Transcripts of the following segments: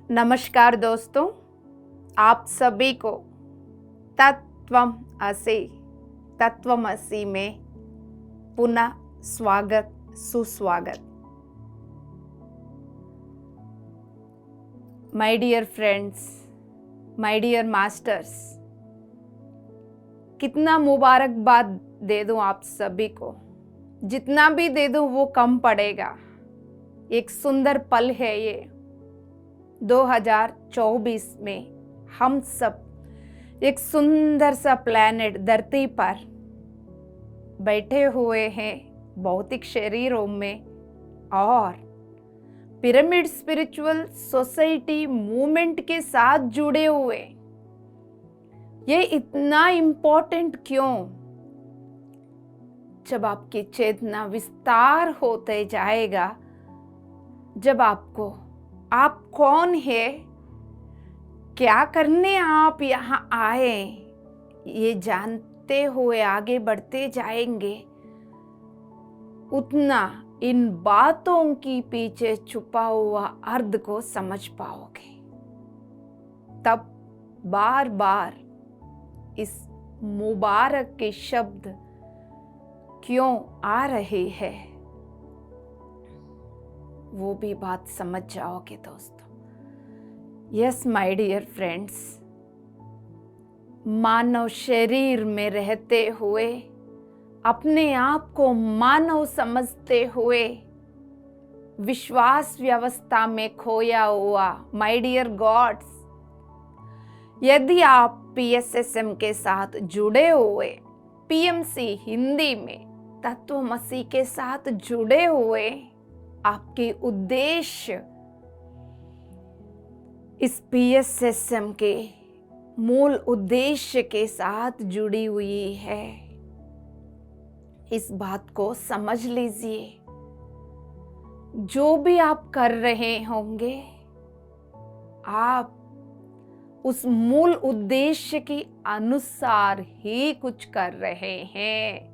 नमस्कार दोस्तों, आप सभी को तत्वमसी में पुनः स्वागत सुस्वागत। My dear friends, my dear masters, कितना मुबारकबाद दे दूं आप सभी को। जितना भी दे दूं वो कम पड़ेगा। एक सुंदर पल है ये 2024 में हम सब एक सुंदर सा प्लैनेट धरती पर बैठे हुए हैं भौतिक शरीरों में और पिरामिड स्पिरिचुअल सोसाइटी मूवमेंट के साथ जुड़े हुए। ये इतना इम्पोर्टेंट क्यों? जब आपकी चेतना विस्तार होते जाएगा, जब आपको आप कौन है, क्या करने आप यहाँ आए, ये जानते हुए आगे बढ़ते जाएंगे, उतना इन बातों की पीछे छुपा हुआ अर्थ को समझ पाओगे। तब बार बार इस मुबारक के शब्द क्यों आ रहे हैं, वो भी बात समझ जाओगे दोस्तों। यस माय डियर फ्रेंड्स, मानव शरीर में रहते हुए, अपने आप को मानव समझते हुए, विश्वास व्यवस्था में खोया हुआ माय डियर गॉड्स, यदि आप पीएसएसएम के साथ जुड़े हुए, पीएमसी हिंदी में तत्वमसी के साथ जुड़े हुए, आपके उद्देश्य इस पीएसएसएम के मूल उद्देश्य के साथ जुड़ी हुई है। इस बात को समझ लीजिए। जो भी आप कर रहे होंगे, आप उस मूल उद्देश्य के अनुसार ही कुछ कर रहे हैं।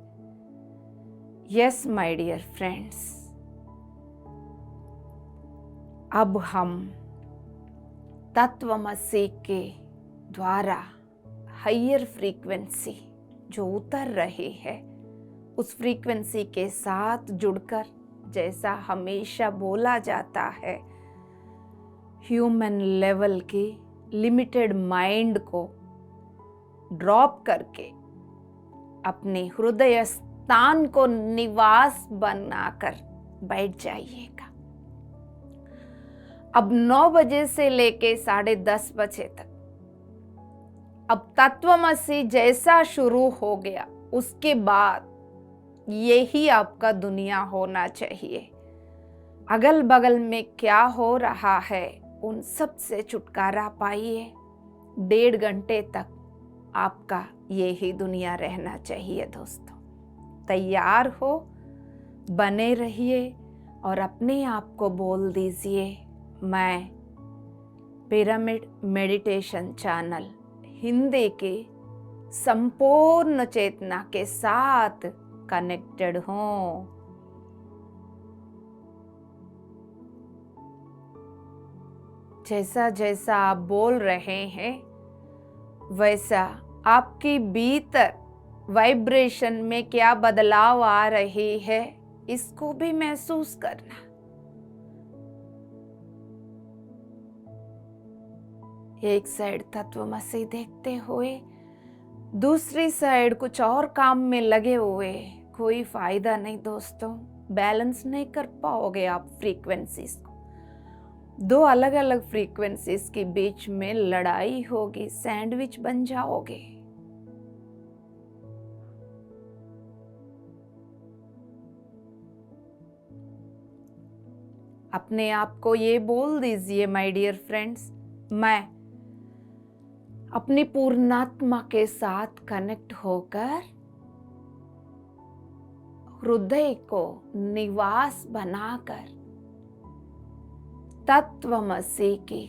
यस माय डियर फ्रेंड्स, अब हम तत्वमसी के द्वारा हायर फ्रीक्वेंसी जो उतर रही है, उस फ्रीक्वेंसी के साथ जुड़कर, जैसा हमेशा बोला जाता है, ह्यूमन लेवल की लिमिटेड माइंड को ड्रॉप करके अपने हृदय स्थान को निवास बनाकर बैठ जाइएगा। अब 9 बजे से लेके 10:30 बजे तक, अब तत्वमसी जैसा शुरू हो गया, उसके बाद यही आपका दुनिया होना चाहिए। अगल बगल में क्या हो रहा है, उन सब से छुटकारा पाइए। 1.5 घंटे तक आपका यही दुनिया रहना चाहिए दोस्तों। तैयार हो, बने रहिए और अपने आप को बोल दीजिए, मैं पिरामिड मेडिटेशन चैनल हिंदी के संपूर्ण चेतना के साथ कनेक्टेड हूँ। जैसा जैसा आप बोल रहे हैं, वैसा आपके भीतर वाइब्रेशन में क्या बदलाव आ रही है, इसको भी महसूस करना। एक साइड तत्वमसी देखते हुए, दूसरी साइड कुछ और काम में लगे हुए, कोई फायदा नहीं दोस्तों। बैलेंस नहीं कर पाओगे आप फ्रीक्वेंसीज को। 2 अलग अलग फ्रीक्वेंसीज के बीच में लड़ाई होगी, सैंडविच बन जाओगे। अपने आप को ये बोल दीजिए, माय डियर फ्रेंड्स, मैं अपनी पूर्णात्मा के साथ कनेक्ट होकर हृदय को निवास बनाकर तत्वमसी की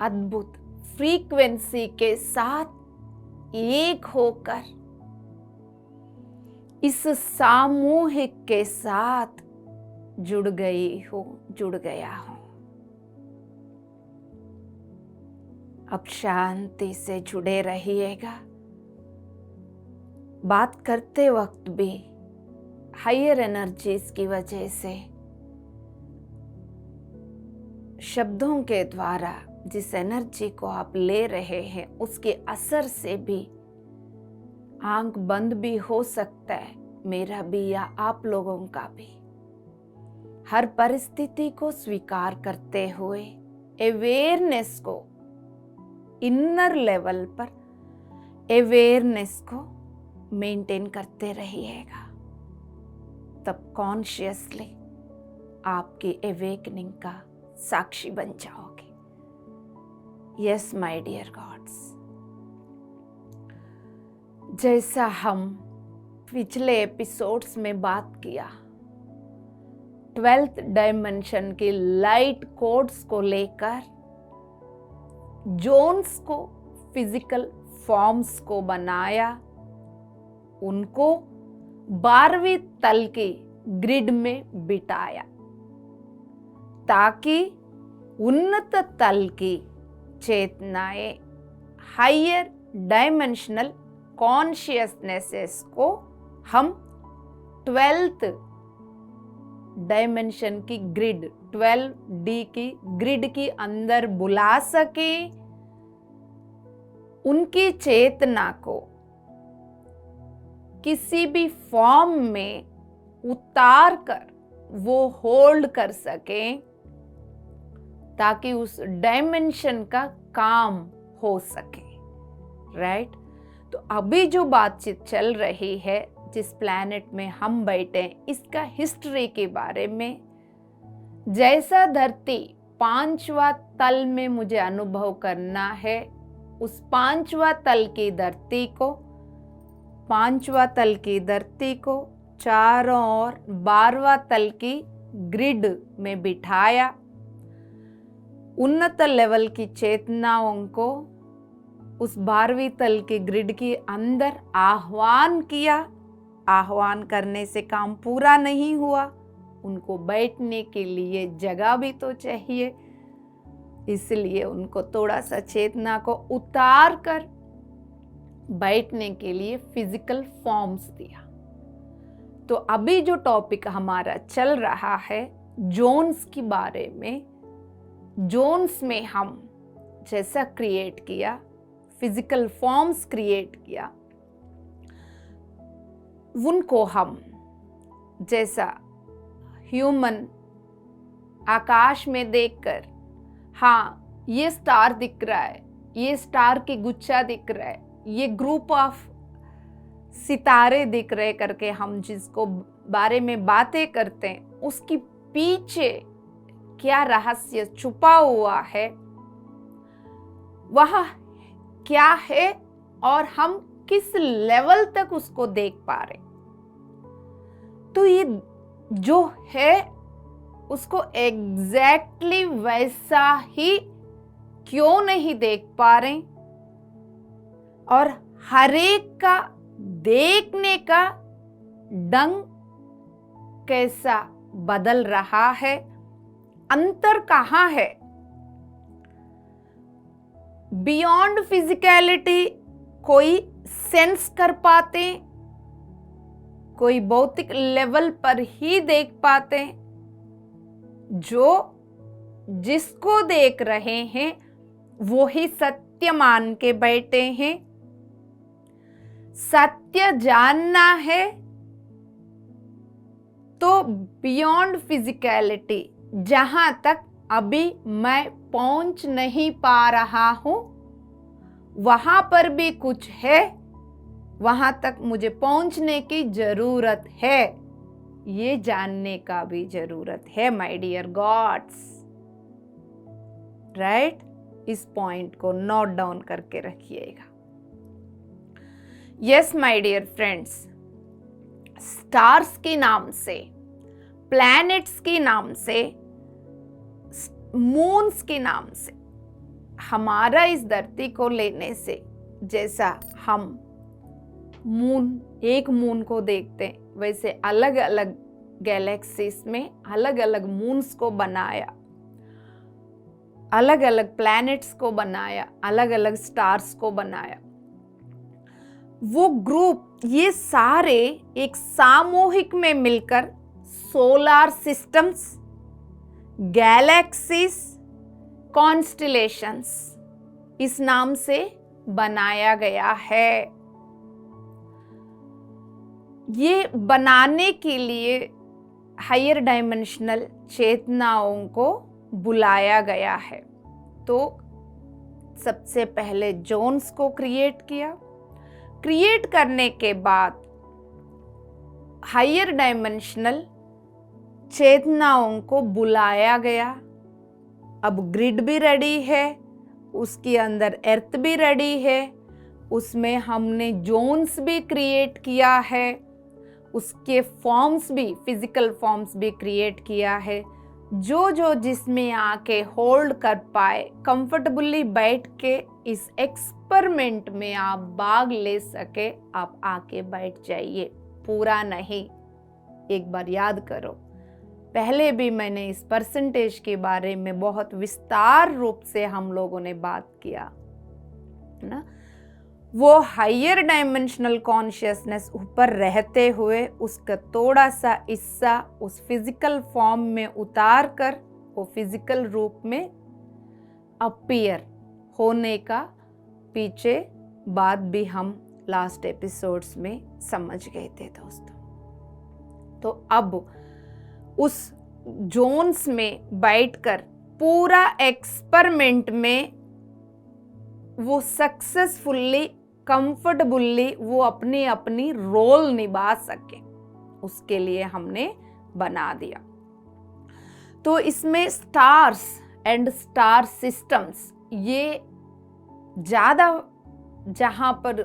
अद्भुत फ्रीक्वेंसी के साथ एक होकर इस सामूहिक के साथ जुड़ गया हूं। अब शांति से जुड़े रहिएगा। बात करते वक्त भी हायर एनर्जीज की वजह से शब्दों के द्वारा जिस एनर्जी को आप ले रहे हैं उसके असर से भी आंख बंद भी हो सकता है, मेरा भी या आप लोगों का भी। हर परिस्थिति को स्वीकार करते हुए अवेयरनेस को, इनर लेवल पर अवेयरनेस को मेंटेन करते रहिएगा, तब कॉन्शियसली आपकी अवेकनिंग का साक्षी बन जाओगे। यस माय डियर गॉड्स, जैसा हम पिछले एपिसोड्स में बात किया, 12th डायमेंशन के लाइट कोड्स को लेकर जोन्स को, फिजिकल फॉर्म्स को बनाया, उनको 12वीं तल के ग्रिड में बिठाया ताकि उन्नत तल की चेतनाएं, हायर डायमेंशनल कॉन्शियसनेसेस को हम 12th डायमेंशन की ग्रिड, 12D की ग्रिड के अंदर बुला सके, उनकी चेतना को किसी भी फॉर्म में उतार कर वो होल्ड कर सके ताकि उस डायमेंशन का काम हो सके। राइट? तो अभी जो बातचीत चल रही है, जिस प्लैनेट में हम बैठे हैं, इसका हिस्ट्री के बारे में, जैसा धरती 5वां तल में मुझे अनुभव करना है, उस 5वां तल की धरती को, 5वां तल की धरती को चारों ओर 12वां तल की ग्रिड में बिठाया, उन्नत लेवल की चेतनाओं को उस 12वीं तल के ग्रिड के अंदर आह्वान किया। आह्वान करने से काम पूरा नहीं हुआ, उनको बैठने के लिए जगह भी तो चाहिए, इसलिए उनको थोड़ा सा चेतना को उतार कर बैठने के लिए फिजिकल फॉर्म्स दिया। तो अभी जो टॉपिक हमारा चल रहा है जोन्स के बारे में, जोन्स में हम जैसा क्रिएट किया, फिजिकल फॉर्म्स क्रिएट किया, उनको हम जैसा ह्यूमन आकाश में देखकर, हाँ ये स्टार दिख रहा है, ये स्टार की गुच्छा दिख रहा है, ये ग्रुप ऑफ सितारे दिख रहे करके हम जिसको बारे में बातें करते हैं, उसकी पीछे क्या रहस्य छुपा हुआ है, वह क्या है और हम किस लेवल तक उसको देख पा रहे। तो ये जो है उसको एग्जैक्टली वैसा ही क्यों नहीं देख पा रहे, और हर एक का देखने का ढंग कैसा बदल रहा है, अंतर कहाँ है। बियॉन्ड फिजिकलिटी कोई सेंस कर पाते, कोई भौतिक लेवल पर ही देख पाते, जो जिसको देख रहे हैं वो ही सत्य मान के बैठे हैं। सत्य जानना है तो बियॉन्ड फिजिकलिटी, जहां तक अभी मैं पहुंच नहीं पा रहा हूं, वहां पर भी कुछ है, वहां तक मुझे पहुंचने की जरूरत है, ये जानने का भी जरूरत है माय डियर गॉड्स। राइट? इस पॉइंट को नोट डाउन करके रखिएगा। Yes my dear friends, stars के नाम से, प्लैनेट्स के नाम से, मून्स के नाम से, हमारा इस धरती को लेने से, जैसा हम मून, एक मून को देखते हैं, वैसे अलग अलग गैलेक्सीज में अलग अलग मून्स को बनाया, अलग अलग प्लैनेट्स को बनाया, अलग अलग स्टार्स को बनाया। वो ग्रुप, ये सारे एक सामूहिक में मिलकर सोलार सिस्टम्स, गैलेक्सीज, कॉन्स्टिलेशंस इस नाम से बनाया गया है। ये बनाने के लिए हायर डायमेंशनल चेतनाओं को बुलाया गया है। तो सबसे पहले जोन्स को क्रिएट किया। क्रिएट करने के बाद हायर डायमेंशनल चेतनाओं को बुलाया गया। अब ग्रिड भी रेडी है, उसके अंदर अर्थ भी रेडी है, उसमें हमने जोन्स भी क्रिएट किया है, उसके फॉर्म्स भी, फिजिकल फॉर्म्स भी क्रिएट किया है। जो जो जिसमें आके होल्ड कर पाए, कंफर्टेबली बैठ के इस एक्सपेरिमेंट में आप भाग ले सके, आप आके बैठ जाइए, पूरा नहीं। एक बार याद करो, पहले भी मैंने इस परसेंटेज के बारे में बहुत विस्तार रूप से हम लोगों ने बात किया ना। वो हायर डायमेंशनल कॉन्शियसनेस ऊपर रहते हुए उसका थोड़ा सा हिस्सा उस फिजिकल फॉर्म में उतार कर वो फिजिकल रूप में अपीयर होने का पीछे बात भी हम लास्ट एपिसोड्स में समझ गए थे दोस्तों। तो अब उस जोन्स में बैठकर पूरा एक्सपेरिमेंट में वो सक्सेसफुली, कंफर्टेबली वो अपनी अपनी रोल निभा सके, उसके लिए हमने बना दिया। तो इसमें स्टार्स एंड स्टार सिस्टम्स, ये ज़्यादा जहाँ पर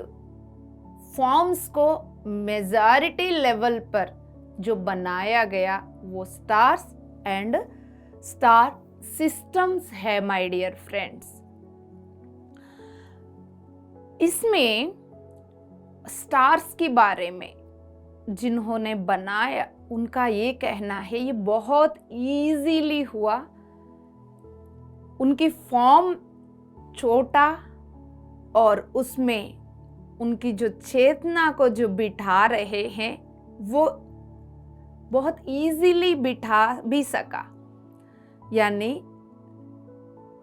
फॉर्म्स को मेजॉरिटी लेवल पर जो बनाया गया वो स्टार्स एंड स्टार सिस्टम्स है माय डियर फ्रेंड्स। इसमें स्टार्स के बारे में जिन्होंने बनाया उनका ये कहना है ये बहुत इजीली हुआ। उनकी फॉर्म छोटा और उसमें उनकी जो चेतना को जो बिठा रहे हैं वो बहुत इजीली बिठा भी सका, यानी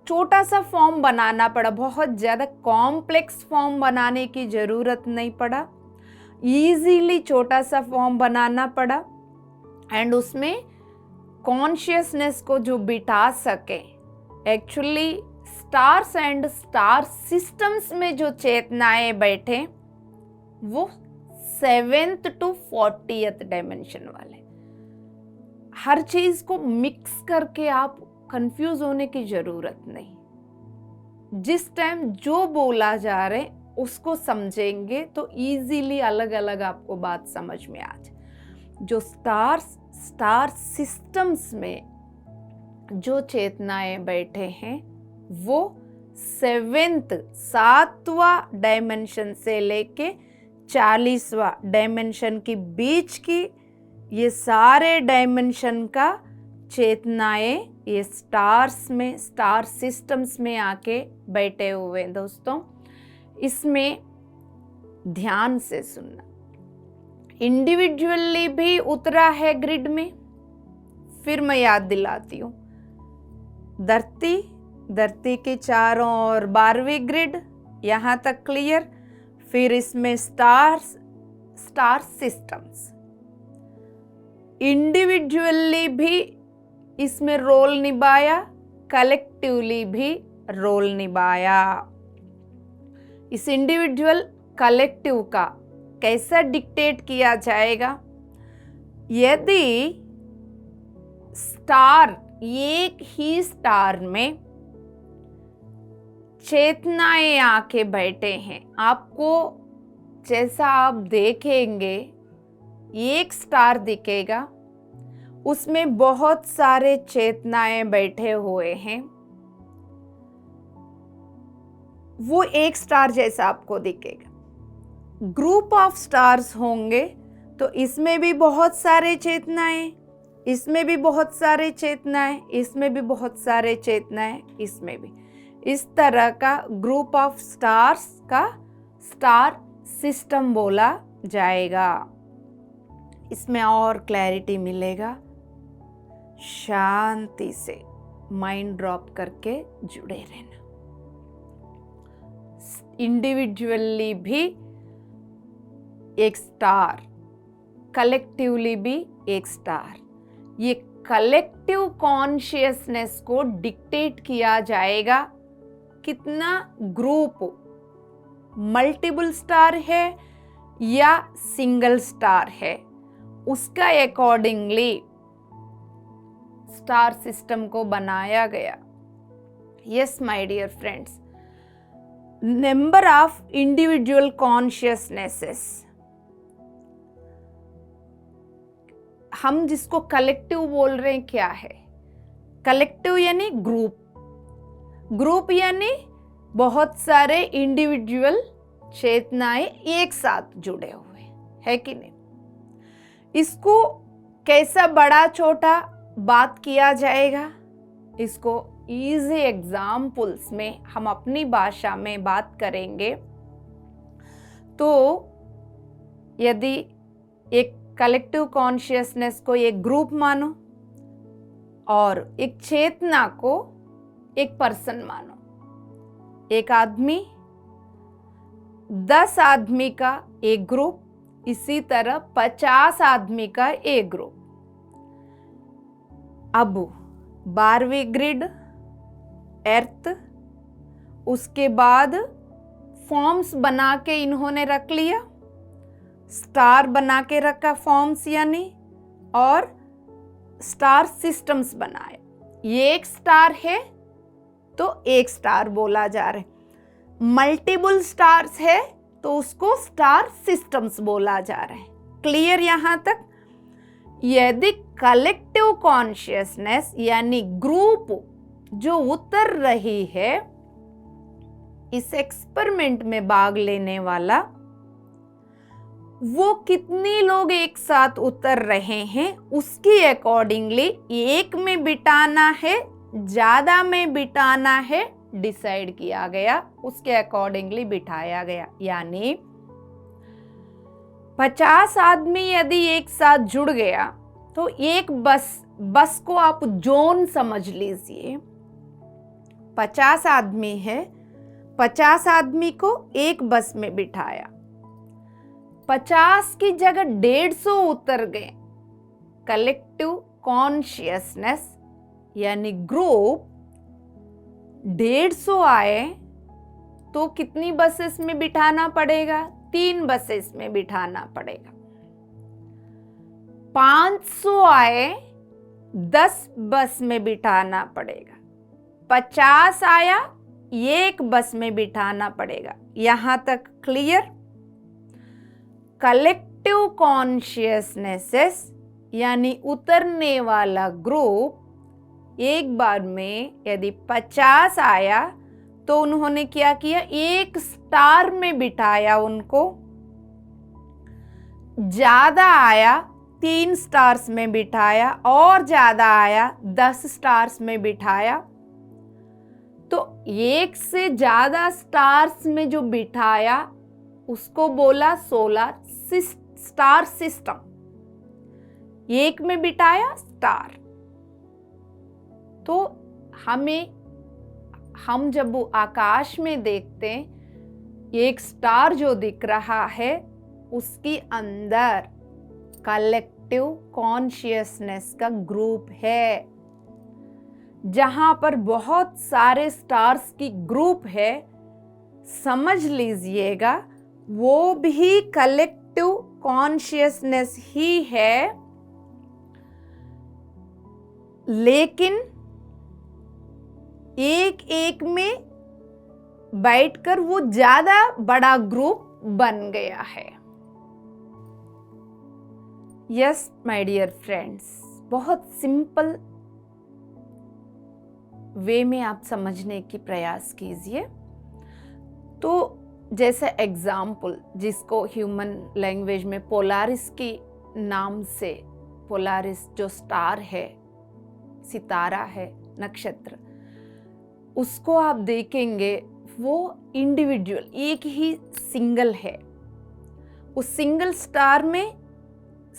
छोटा सा फॉर्म बनाना पड़ा, बहुत ज़्यादा कॉम्प्लेक्स फॉर्म बनाने की ज़रूरत नहीं पड़ा, इजीली छोटा सा फॉर्म बनाना पड़ा एंड उसमें कॉन्शियसनेस को जो बिठा सके। Actually stars and star systems में जो चेतनाएं बैठे वो 7th to 40th डायमेंशन वाले। हर चीज को मिक्स करके आप कंफ्यूज होने की जरूरत नहीं। जिस टाइम जो बोला जा रहे उसको समझेंगे तो इजीली अलग अलग आपको बात समझ में आ जाए। जो स्टार सिस्टम्स में जो चेतनाएं बैठे हैं वो 7वां डायमेंशन से लेके 40वां डायमेंशन के बीच की ये सारे डायमेंशन का चेतनाएं ये स्टार्स में, स्टार सिस्टम्स में आके बैठे हुए हैं दोस्तों। इसमें ध्यान से सुनना। इंडिविजुअली भी उतरा है ग्रिड में। फिर मैं याद दिलाती हूँ, धरती के चारों ओर 12वीं ग्रिड, यहाँ तक क्लियर। फिर इसमें स्टार सिस्टम्स इंडिविजुअली भी इसमें रोल निभाया, कलेक्टिवली भी रोल निभाया। इस इंडिविजुअल कलेक्टिव का कैसा डिक्टेट किया जाएगा? यदि स्टार, एक ही स्टार में चेतनाएं आके बैठे हैं, आपको जैसा आप देखेंगे एक स्टार दिखेगा, उसमें बहुत सारे चेतनाएं बैठे हुए हैं, वो एक स्टार जैसा आपको दिखेगा। ग्रुप ऑफ स्टार्स होंगे तो इसमें भी बहुत सारे चेतनाएं, इसमें भी बहुत सारे चेतनाएं, इसमें भी बहुत सारे चेतनाएं, इसमें भी। इस तरह का ग्रुप ऑफ स्टार्स का स्टार सिस्टम बोला जाएगा। इसमें और क्लैरिटी मिलेगा। शांति से माइंड ड्रॉप करके जुड़े रहना। इंडिविजुअली भी एक स्टार, कलेक्टिवली भी एक स्टार। ये कलेक्टिव कॉन्शियसनेस को डिक्टेट किया जाएगा। कितना ग्रुप, मल्टीपल स्टार है या सिंगल स्टार है, उसका अकॉर्डिंगली स्टार सिस्टम को बनाया गया। Yes my dear friends, number of individual consciousnesses, हम जिसको कलेक्टिव बोल रहे हैं, क्या है कलेक्टिव? यानी ग्रुप, ग्रुप यानी बहुत सारे इंडिविजुअल चेतनाएं एक साथ जुड़े हुए है कि नहीं। इसको कैसा बड़ा छोटा बात किया जाएगा, इसको इजी एग्जाम्पल्स में हम अपनी भाषा में बात करेंगे। तो यदि एक कलेक्टिव कॉन्शियसनेस को एक ग्रुप मानो और एक चेतना को एक पर्सन मानो, एक आदमी, 10 आदमी का एक ग्रुप, इसी तरह 50 आदमी का एक ग्रुप। अब 12वीं ग्रिड अर्थ, उसके बाद फॉर्म्स बना के इन्होंने रख लिया, स्टार बना के रखा फॉर्म्स यानी, और स्टार सिस्टम्स बनाए। ये एक स्टार है तो एक स्टार बोला जा रहा है। मल्टीपल स्टार्स है तो उसको स्टार सिस्टम्स बोला जा रहा है। क्लियर यहां तक? यदि कलेक्टिव कॉन्शियसनेस यानी ग्रुप जो उतर रही है, इस एक्सपेरिमेंट में भाग लेने वाला, वो कितने लोग एक साथ उतर रहे हैं उसकी अकॉर्डिंगली एक में बिठाना है, ज्यादा में बिठाना है, डिसाइड किया गया, उसके अकॉर्डिंगली बिठाया गया। यानी 50 आदमी यदि एक साथ जुड़ गया तो एक बस को आप जोन समझ लीजिए। 50 आदमी है, 50 आदमी को एक बस में बिठाया, 50 की जगह 150 उतर गए। कलेक्टिव कॉन्शियसनेस यानी ग्रुप 150 आए तो कितनी बसेस में बिठाना पड़ेगा? 3 बसेस में बिठाना पड़ेगा। 500 आए, 10 बस में बिठाना पड़ेगा। 50 आया, एक बस में बिठाना पड़ेगा। यहां तक क्लियर? कलेक्टिव कॉन्शियसनेसेस यानी उतरने वाला ग्रुप एक बार में यदि 50 आया तो उन्होंने क्या किया? एक स्टार में बिठाया उनको। ज्यादा आया 3 स्टार्स में बिठाया, और ज्यादा आया 10 स्टार्स में बिठाया। तो एक से ज्यादा स्टार्स में जो बिठाया उसको बोला सोलर स्टार सिस्टम। एक में बिठाया स्टार। तो हम जब आकाश में देखते हैं, एक स्टार जो दिख रहा है उसके अंदर कलेक्टिव कॉन्शियसनेस का ग्रुप है। जहां पर बहुत सारे स्टार्स की ग्रुप है, समझ लीजिएगा वो भी कलेक्टिव कॉन्शियसनेस ही है, लेकिन एक एक में बैठकर वो ज्यादा बड़ा ग्रुप बन गया है। यस माय डियर फ्रेंड्स, बहुत सिंपल वे में आप समझने की प्रयास कीजिए। तो जैसे एग्जाम्पल जिसको ह्यूमन लैंग्वेज में पोलारिस के नाम से पोलारिस जो स्टार है, सितारा है, नक्षत्र, उसको आप देखेंगे वो इंडिविजुअल एक ही सिंगल है। उस सिंगल स्टार में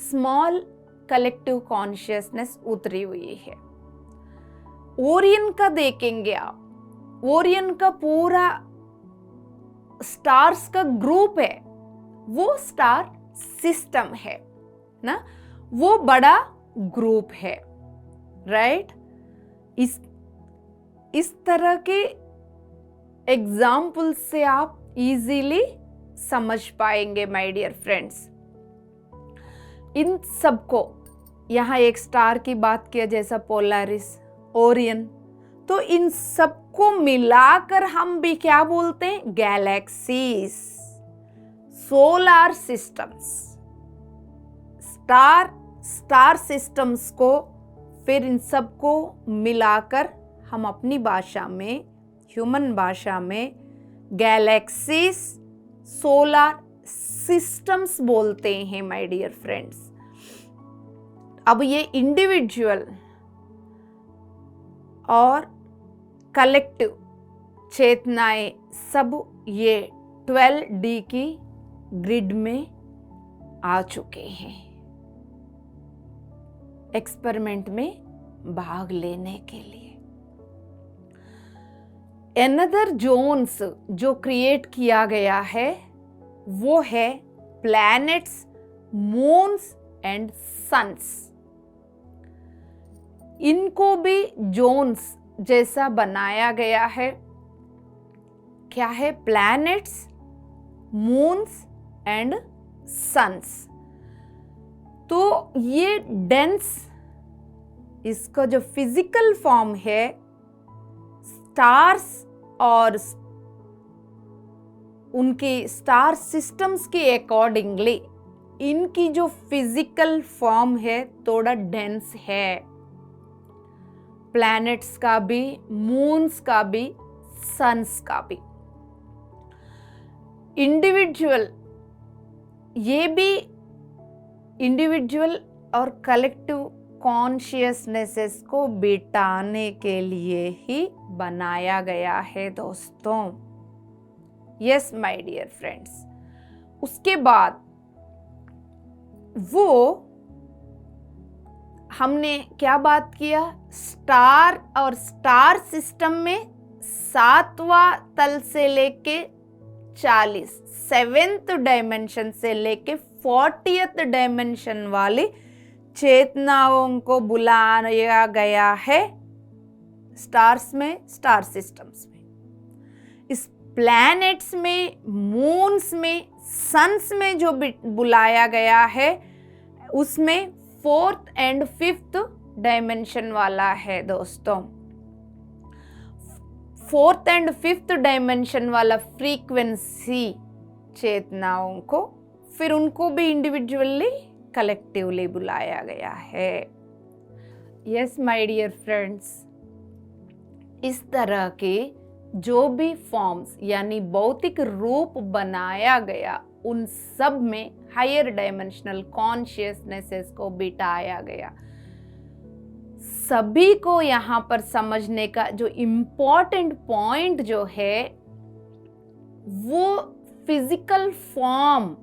स्मॉल कलेक्टिव कॉन्शियसनेस उतरी हुई है। ओरियन का देखेंगे आप, ओरियन का पूरा स्टार्स का ग्रुप है, वो स्टार सिस्टम है ना, वो बड़ा ग्रुप है, राइट। इस तरह के एग्जाम्पल से आप इजीली समझ पाएंगे माय डियर फ्रेंड्स। इन सबको, यहाँ एक स्टार की बात किया जैसा पोलारिस, ओरियन, तो इन सबको मिलाकर हम भी क्या बोलते हैं? Galaxies, solar systems, star systems को, फिर इन सबको मिलाकर हम अपनी भाषा में, ह्यूमन भाषा में गैलेक्सीज, सोलर सिस्टम्स बोलते हैं माय डियर फ्रेंड्स। अब ये इंडिविजुअल और कलेक्टिव चेतनाएं सब ये 12D की ग्रिड में आ चुके हैं एक्सपेरिमेंट में भाग लेने के लिए। अनदर जोन्स जो क्रिएट किया गया है वो है प्लैनेट्स, मून्स एंड सन्स। इनको भी जोन्स जैसा बनाया गया है। क्या है? Planets, moons and suns. तो ये डेंस, इसका जो फिजिकल फॉर्म है, स्टार्स और उनके स्टार सिस्टम्स के अकॉर्डिंगली इनकी जो फिजिकल फॉर्म है थोड़ा डेंस है। प्लैनेट्स का भी, मून्स का भी, सन्स का भी। इंडिविजुअल, ये भी इंडिविजुअल और कलेक्टिव कॉन्शियसनेसेस को बिठाने के लिए ही बनाया गया है दोस्तों। Yes my dear friends. उसके बाद वो हमने क्या बात किया? स्टार और स्टार सिस्टम में 7वां तल से लेके 40, 7th डायमेंशन से लेके 40th डायमेंशन वाली चेतनाओं को बुलाया गया है स्टार्स में, स्टार सिस्टम्स में। इस प्लैनेट्स में, मून्स में, सन्स में जो बुलाया गया है उसमें 4th and 5th डायमेंशन वाला है दोस्तों। 4th and 5th डायमेंशन वाला फ्रीक्वेंसी चेतनाओं को, फिर उनको भी इंडिविजुअली, कलेक्टिवली बुलाया गया है। यस माय डियर फ्रेंड्स, इस तरह के जो भी फॉर्म्स यानी भौतिक रूप बनाया गया उन सब में हायर डायमेंशनल कॉन्शियसनेसेस को बिठाया गया। सभी को यहाँ पर समझने का जो इम्पोर्टेंट पॉइंट जो है वो फिजिकल फॉर्म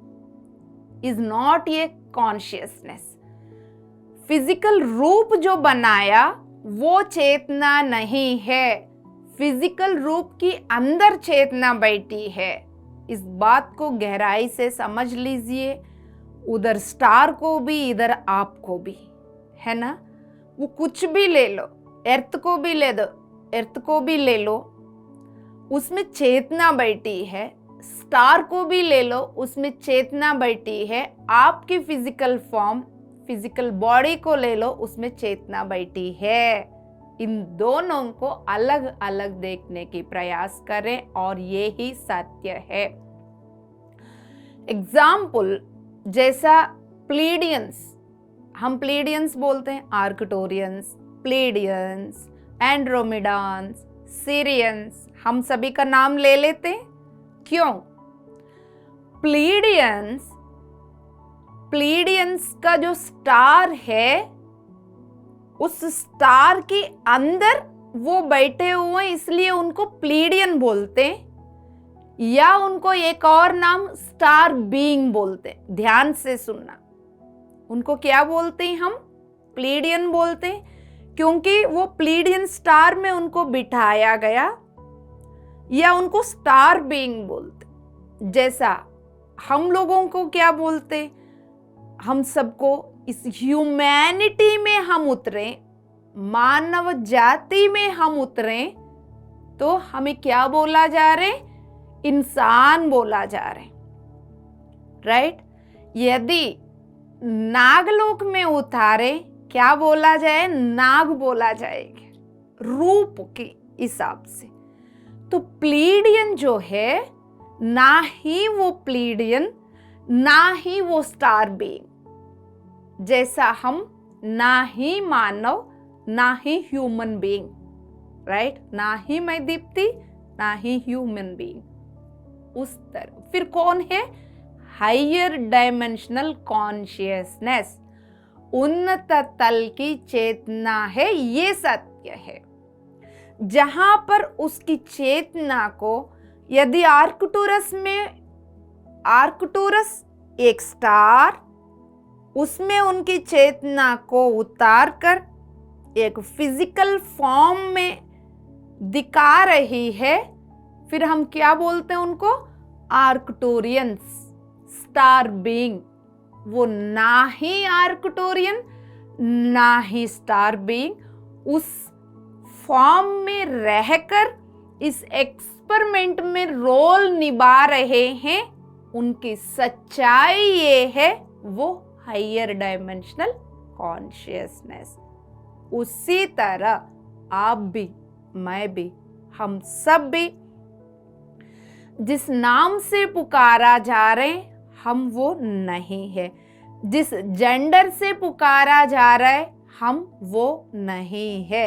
इज नॉट ये कॉन्शियसनेस। फिजिकल रूप जो बनाया वो चेतना नहीं है, फिजिकल रूप की अंदर चेतना बैठी है। इस बात को गहराई से समझ लीजिए। उधर स्टार को भी, इधर आपको भी, है ना। वो कुछ भी ले लो, अर्थ को भी ले दो, अर्थ को भी ले लो, उसमें चेतना बैठी है। स्टार को भी ले लो, उसमें चेतना बैठी है। आपकी फिजिकल फॉर्म, फिजिकल बॉडी को ले लो, उसमें चेतना बैठी है। इन दोनों को अलग अलग देखने की प्रयास करें और ये ही सत्य है। एग्जाम्पल जैसा प्लेडियंस, हम प्लेडियंस बोलते हैं, आर्कटोरियंस, प्लेडियंस, एंड्रोमेडान्स, सिरियंस, हम सभी का नाम ले लेते हैं। क्यों? प्लेडियंस प्लीडियंस का जो स्टार है, उस स्टार के अंदर वो बैठे हुए हैं, इसलिए उनको प्लीडियन बोलते हैं, या उनको एक और नाम स्टार बीइंग बोलते हैं। ध्यान से सुनना, उनको क्या बोलते हैं हम? प्लीडियन बोलते हैं, क्योंकि वो प्लीडियन स्टार में उनको बिठाया गया, या उनको स्टार बीइंग बोलते। जैसा हम लोगों को क्या बोलते, हम सबको इस ह्यूमैनिटी में हम उतरे, मानव जाति में हम उतरे, तो हमें क्या बोला जा रहे? इंसान बोला जा रहे, राइट। यदि नागलोक में उतारे, क्या बोला जाए? नाग बोला जाएगा, रूप के हिसाब से। तो प्लीडियन जो है, ना ही वो प्लीडियन, ना ही वो स्टार बीइंग, जैसा हम ना ही मानव, ना ही ह्यूमन बीइंग, राइट। ना ही मैं दीप्ति, ना ही ह्यूमन बीइंग। उस तरह फिर कौन है? हायर डायमेंशनल कॉन्शियसनेस, उन्नत तल की चेतना है, ये सत्य है। जहां पर उसकी चेतना को, यदि आर्कटूरस में, आर्कटूरस एक स्टार, उसमें उनकी चेतना को उतार कर एक फिजिकल फॉर्म में दिखा रही है, फिर हम क्या बोलते हैं उनको? आर्कटूरियंस, स्टार बीइंग। वो ना ही आर्कटूरियन, ना ही स्टार बीइंग, उस फॉर्म में रहकर इस एक्सपेरिमेंट में रोल निभा रहे हैं। उनकी सच्चाई ये है, वो हायर डायमेंशनल कॉन्शियसनेस। उसी तरह आप भी, मैं भी, हम सब भी जिस नाम से पुकारा जा रहे हैं, हम वो नहीं है। जिस जेंडर से पुकारा जा रहा है, हम वो नहीं है।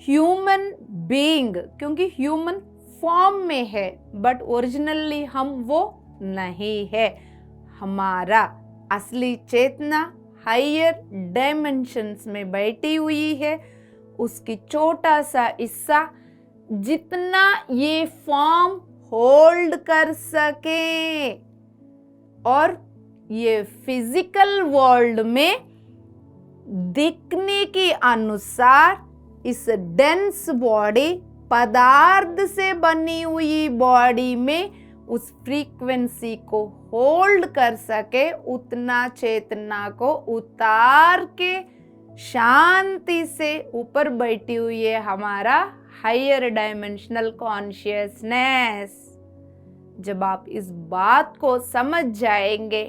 ह्यूमन बीइंग, क्योंकि ह्यूमन फॉर्म में है, बट ओरिजिनली हम वो नहीं है। हमारा असली चेतना हायर डायमेंशंस में बैठी हुई है। उसकी छोटा सा हिस्सा, जितना ये फॉर्म होल्ड कर सके, और ये फिजिकल वर्ल्ड में दिखने के अनुसार इस डेंस बॉडी, पदार्थ से बनी हुई बॉडी में उस फ्रीक्वेंसी को होल्ड कर सके, उतना चेतना को उतार के शांति से ऊपर बैठी हुई है हमारा हायर डायमेंशनल कॉन्शियसनेस। जब आप इस बात को समझ जाएंगे,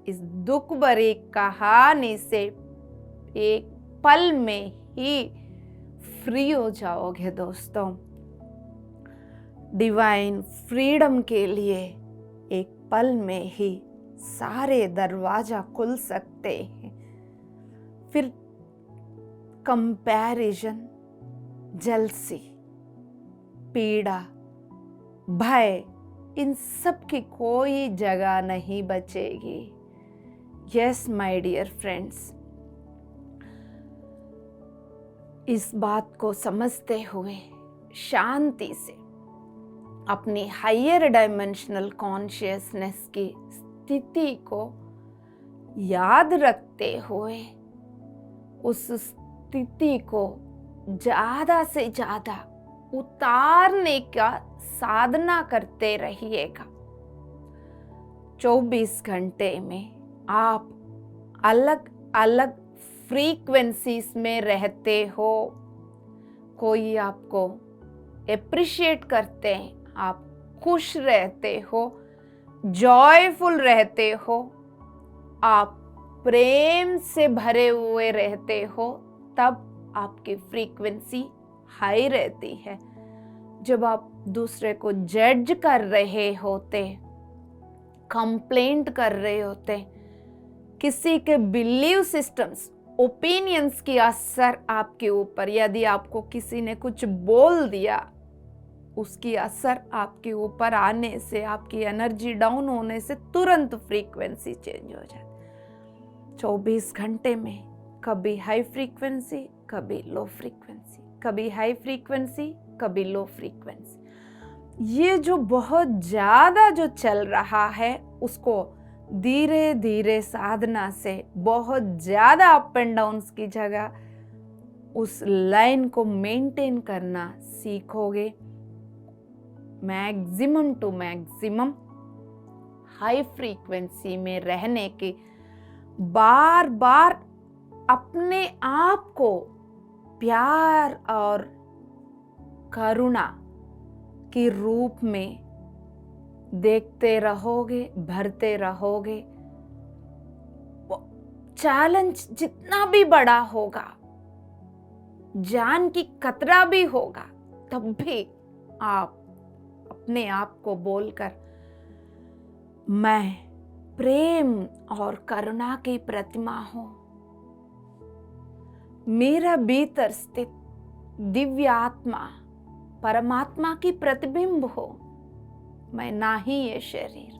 इस दुख भरी कहानी से एक पल में ही फ्री हो जाओगे दोस्तों। डिवाइन फ्रीडम के लिए एक पल में ही सारे दरवाजा खुल सकते हैं। फिर कंपैरिजन, जलसी, पीड़ा, भय, इन सब की कोई जगह नहीं बचेगी। यस माय डियर फ्रेंड्स, इस बात को समझते हुए शांति से अपनी हायर डायमेंशनल कॉन्शियसनेस की स्थिति को याद रखते हुए उस स्थिति को ज़्यादा से ज़्यादा उतारने का साधना करते रहिएगा। 24 घंटे में आप अलग अलग फ्रीक्वेंसीज में रहते हो। कोई आपको एप्रिशिएट करते हैं, आप खुश रहते हो, जॉयफुल रहते हो, आप प्रेम से भरे हुए रहते हो, तब आपकी फ्रीक्वेंसी हाई रहती है। जब आप दूसरे को जज कर रहे होते, कंप्लेंट कर रहे होते, किसी के बिलीव सिस्टम्स, ओपिनियंस की असर आपके ऊपर, यदि आपको किसी ने कुछ बोल दिया, उसकी असर आपके ऊपर आने से, आपकी एनर्जी डाउन होने से तुरंत फ्रीक्वेंसी चेंज हो जाती। 24 घंटे में कभी हाई फ्रीक्वेंसी, कभी लो फ्रीक्वेंसी, कभी हाई फ्रीक्वेंसी, कभी लो फ्रीक्वेंसी। ये जो बहुत ज़्यादा जो चल रहा है उसको धीरे धीरे साधना से बहुत ज़्यादा अप एंड डाउन्स की जगह उस लाइन को मेंटेन करना सीखोगे। Maximum to maximum high frequency में रहने के बार बार अपने आप को प्यार और करुणा के रूप में देखते रहोगे, भरते रहोगे। चैलेंज जितना भी बड़ा होगा, जान की खतरा भी होगा, तब भी आप अपने आप को बोलकर मैं प्रेम और करुणा की प्रतिमा हूं, मेरा भीतर स्थित दिव्य आत्मा परमात्मा की प्रतिबिंब हो। मैं ना ही ये शरीर,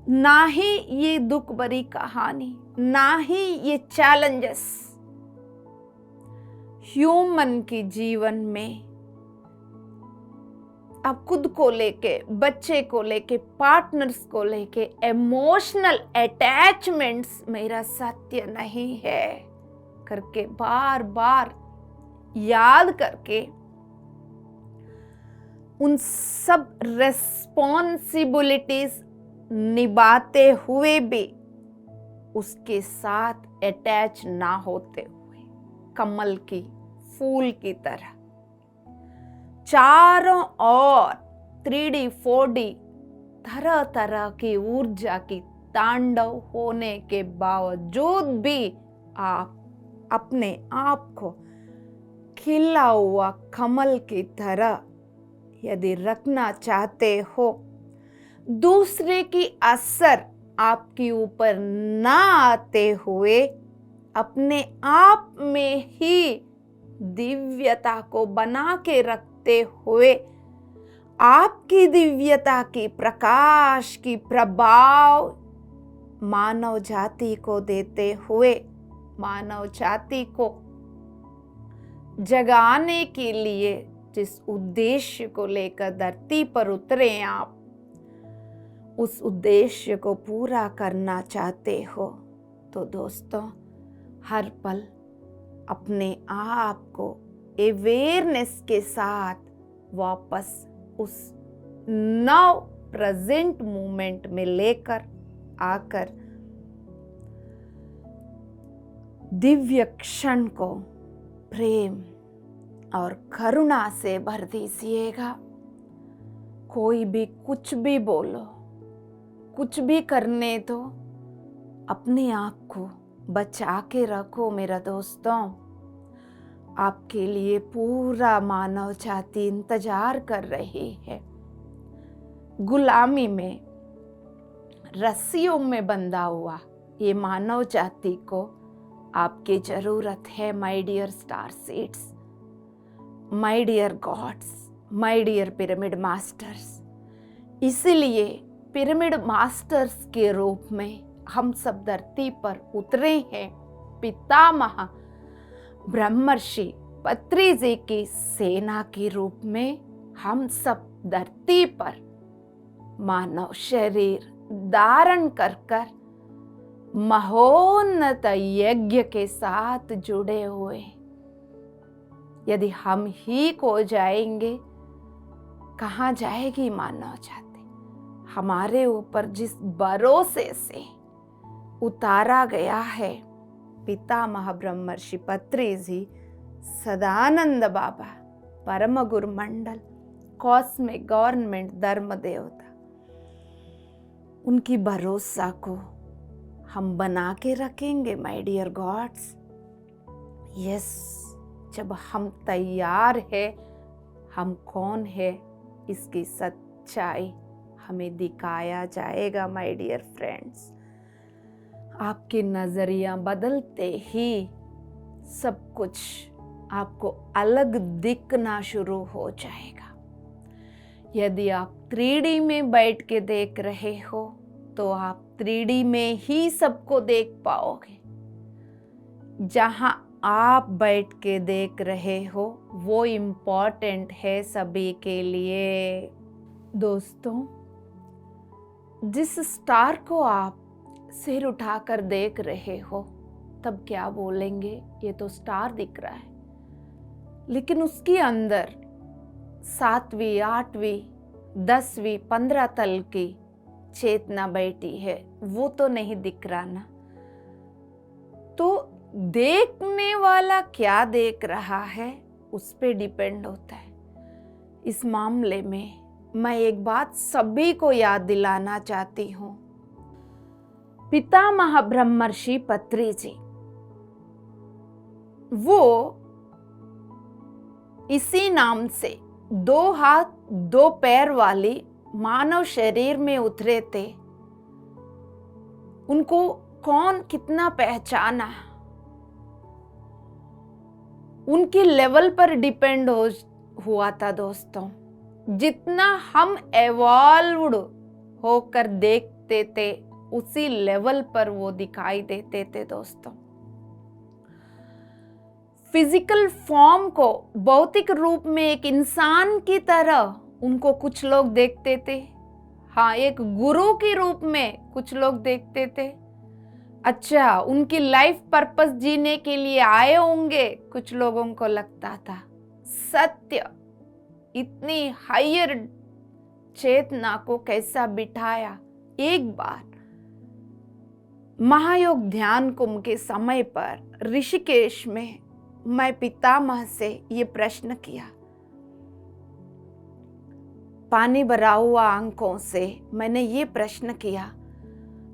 ना ही ये दुख भरी कहानी, ना ही ये चैलेंजेस ह्यूमन के जीवन में अब खुद को लेके, बच्चे को लेके, पार्टनर्स को लेके इमोशनल अटैचमेंट्स मेरा सत्य नहीं है करके बार बार याद करके उन सब रेस्पॉन्सिबिलिटीज निभाते हुए भी उसके साथ अटैच ना होते हुए कमल की फूल की तरह चारों ओर 3D 4D तरह तरह की ऊर्जा की तांडव होने के बावजूद भी आप अपने आप को खिला हुआ कमल की तरह यदि रखना चाहते हो, दूसरे की असर आपके ऊपर ना आते हुए अपने आप में ही दिव्यता को बना के रखते हुए आपकी दिव्यता की प्रकाश की प्रभाव मानव जाति को देते हुए मानव जाति को जगाने के लिए जिस उद्देश्य को लेकर धरती पर उतरे आप, उस उद्देश्य को पूरा करना चाहते हो, तो दोस्तों हर पल अपने आप को अवेयरनेस के साथ वापस उस नाउ प्रेजेंट मोमेंट में लेकर आकर दिव्य क्षण को प्रेम और करुणा से भर दीजिएगा। कोई भी कुछ भी बोलो, कुछ भी करने दो, अपने आप को बचा के रखो मेरा दोस्तों। आपके लिए पूरा मानव जाति इंतजार कर रही है। गुलामी में, रस्सियों में बंधा हुआ ये मानव जाति को आपकी जरूरत है। My dear star seeds, my dear gods, my dear pyramid masters. इसीलिए पिरामिड मास्टर्स के रूप में हम सब धरती पर उतरे हैं। पितामह ब्रह्मर्षि पत्री जी की सेना के रूप में हम सब धरती पर मानव शरीर धारण कर कर महोन्नत यज्ञ के साथ जुड़े हुए। यदि हम ही खो जाएंगे, कहाँ जाएगी मानव जाति? हमारे ऊपर जिस भरोसे से उतारा गया है पितामह ब्रह्मर्षि पत्री जी, सदानंद बाबा, परम गुरु मंडल, कॉस्मिक गवर्नमेंट धर्म देवता, उनकी भरोसा को हम बना के रखेंगे माय डियर गॉड्स। यस, जब हम तैयार है, हम कौन है इसकी सच्चाई हमें दिखाया जाएगा माय डियर फ्रेंड्स। आपके नजरिया बदलते ही सब कुछ आपको अलग दिखना शुरू हो जाएगा। यदि आप 3D में बैठ के देख रहे हो तो आप 3D में ही सबको देख पाओगे। जहां आप बैठ के देख रहे हो वो इम्पोर्टेंट है सभी के लिए। दोस्तों, जिस स्टार को आप सिर उठाकर देख रहे हो तब क्या बोलेंगे, ये तो स्टार दिख रहा है, लेकिन उसके अंदर 7वीं 8वीं 10वीं 15 तल की चेतना बैठी है, वो तो नहीं दिख रहा ना। तो देखने वाला क्या देख रहा है उस पे डिपेंड होता है। इस मामले में मैं एक बात सभी को याद दिलाना चाहती हूँ। पितामह ब्रह्मर्षि पत्री जी, वो इसी नाम से 2 हाथ 2 पैर वाली मानव शरीर में उतरे थे। उनको कौन कितना पहचाना, उनके लेवल पर डिपेंड हुआ था दोस्तों। जितना हम एवॉल्व्ड होकर देखते थे उसी लेवल पर वो दिखाई देते थे दोस्तों। फिजिकल फॉर्म को भौतिक रूप में एक इंसान की तरह उनको कुछ लोग देखते थे। हाँ, एक गुरु के रूप में कुछ लोग देखते थे। अच्छा, उनकी लाइफ पर्पस जीने के लिए आए होंगे, कुछ लोगों को लगता था। सत्य इतनी हायर चेतना को कैसा बिठाया। एक बार महायोग ध्यान कुंभ के समय पर ऋषिकेश में मैं पितामह से ये प्रश्न किया। पानी भरा हुआ आंखों से मैंने ये प्रश्न किया,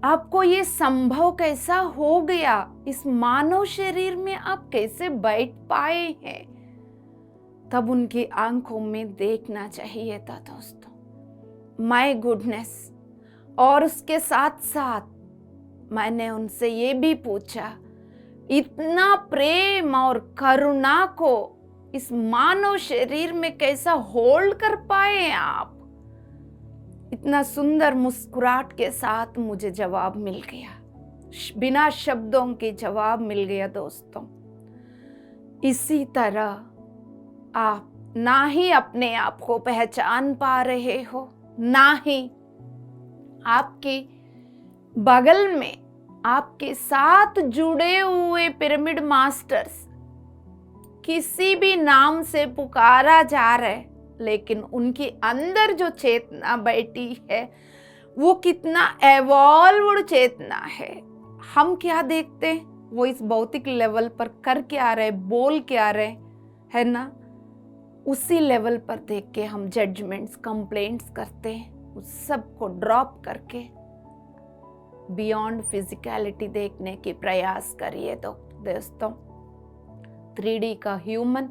आपको ये संभव कैसा हो गया, इस मानव शरीर में आप कैसे बैठ पाए हैं? तब उनकी आंखों में देखना चाहिए था दोस्तों, माय गुडनेस। और उसके साथ साथ मैंने उनसे ये भी पूछा, इतना प्रेम और करुणा को इस मानव शरीर में कैसा होल्ड कर पाए आप? इतना सुंदर मुस्कुराहट के साथ मुझे जवाब मिल गया, बिना शब्दों के जवाब मिल गया दोस्तों। इसी तरह आप ना ही अपने आप को पहचान पा रहे हो, ना ही आपके बगल में आपके साथ जुड़े हुए पिरामिड मास्टर्स किसी भी नाम से पुकारा जा रहा है, लेकिन उनके अंदर जो चेतना बैठी है वो कितना एवॉल्व्ड चेतना है। हम क्या देखते हैं, वो इस भौतिक लेवल पर कर क्या रहे, बोल क्या रहे, है ना? उसी लेवल पर देख के हम जजमेंट्स, कंप्लेंट्स करते हैं। उस सब को ड्रॉप करके बियॉन्ड फिजिकलिटी देखने की प्रयास करिए तो दोस्तों। 3D का ह्यूमन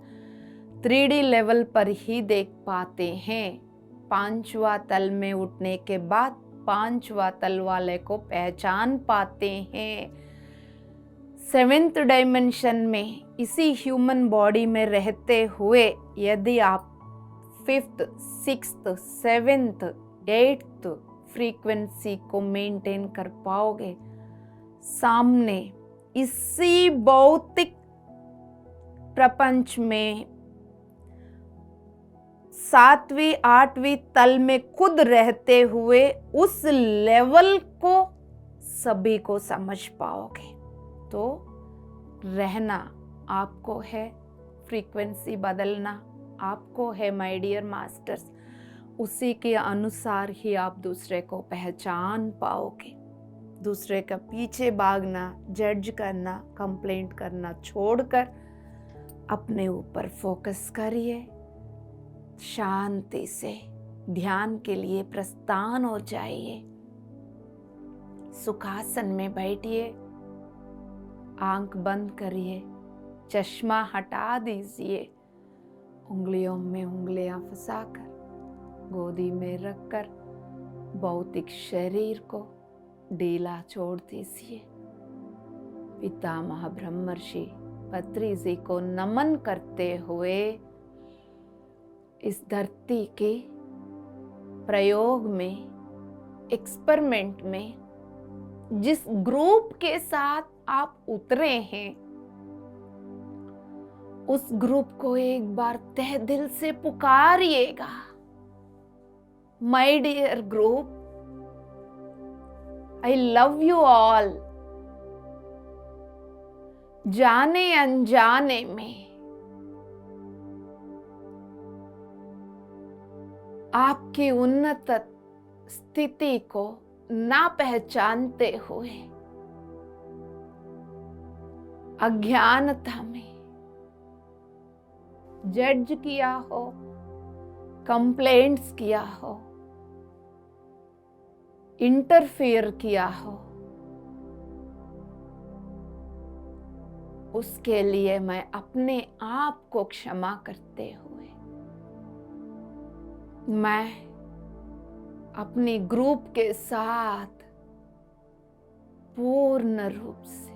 3D लेवल पर ही देख पाते हैं। 5वां तल में उठने के बाद 5वां तल वाले को पहचान पाते हैं। 7th डायमेंशन में इसी ह्यूमन बॉडी में रहते हुए यदि आप 5th 6th 7th 8th frequency को मेंटेन कर पाओगे, सामने इसी भौतिक प्रपंच में 7वीं 8वीं तल में खुद रहते हुए उस लेवल को सभी को समझ पाओगे। तो रहना आपको है, फ्रीक्वेंसी बदलना आपको है माय डियर मास्टर्स। उसी के अनुसार ही आप दूसरे को पहचान पाओगे। दूसरे का पीछे भागना, जज करना, कंप्लेंट करना छोड़कर अपने ऊपर फोकस करिए। शांति से ध्यान के लिए प्रस्थान हो जाइए। सुखासन में बैठिए, आंख बंद करिए, चश्मा हटा दीजिए, उंगलियों में उंगलियां फंसाकर गोदी में रखकर भौतिक शरीर को ढीला छोड़ दीजिए। पितामह ब्रह्मर्षि पत्री जी को नमन करते हुए इस धरती के प्रयोग में, एक्सपेरिमेंट में जिस ग्रुप के साथ आप उतरे हैं उस ग्रुप को एक बार तहे दिल से पुकारिएगा, my dear group, I love you all. जाने अनजाने में आपकी उन्नत स्थिति को ना पहचानते हुए अज्ञानता में जज किया हो, कंप्लेंट्स किया हो, इंटरफेयर किया हो, उसके लिए मैं अपने आप को क्षमा करते हुए मैं अपनी ग्रुप के साथ पूर्ण रूप से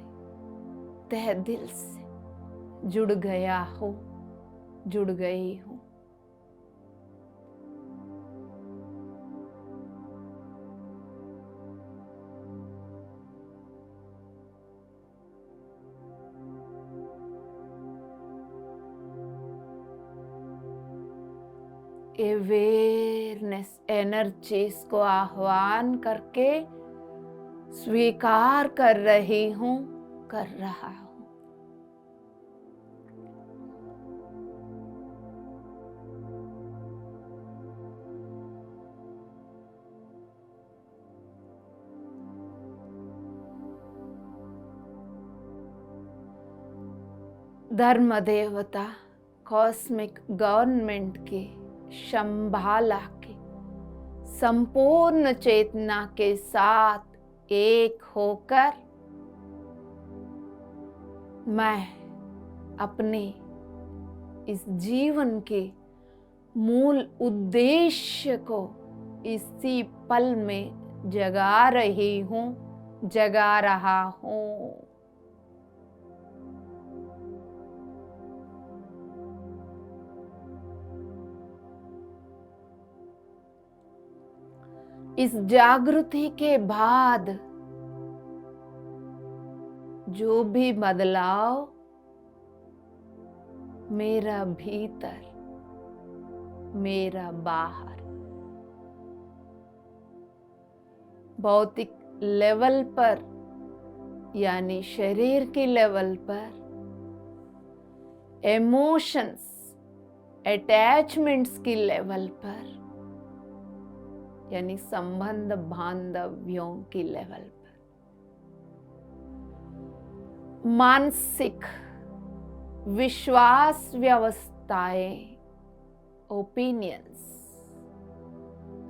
तहे दिल से जुड़ गया हूं, जुड़ गई हूं। अवेयरनेस एनर्जीज को आह्वान करके स्वीकार कर रही हूं, कर रहा हूं। धर्म देवता कॉस्मिक गवर्नमेंट की शंभाला के संपूर्ण चेतना के साथ एक होकर मैं अपने इस जीवन के मूल उद्देश्य को इसी पल में जगा रही हूं, जगा रहा हूं। इस जागृति के बाद जो भी बदलाव मेरा भीतर, मेरा बाहर, भौतिक लेवल पर यानी शरीर के लेवल पर, इमोशंस, अटैचमेंट्स की लेवल पर यानी संबंध बांधव्यों की लेवल पर, मानसिक विश्वास व्यवस्थाएं, ओपिनियंस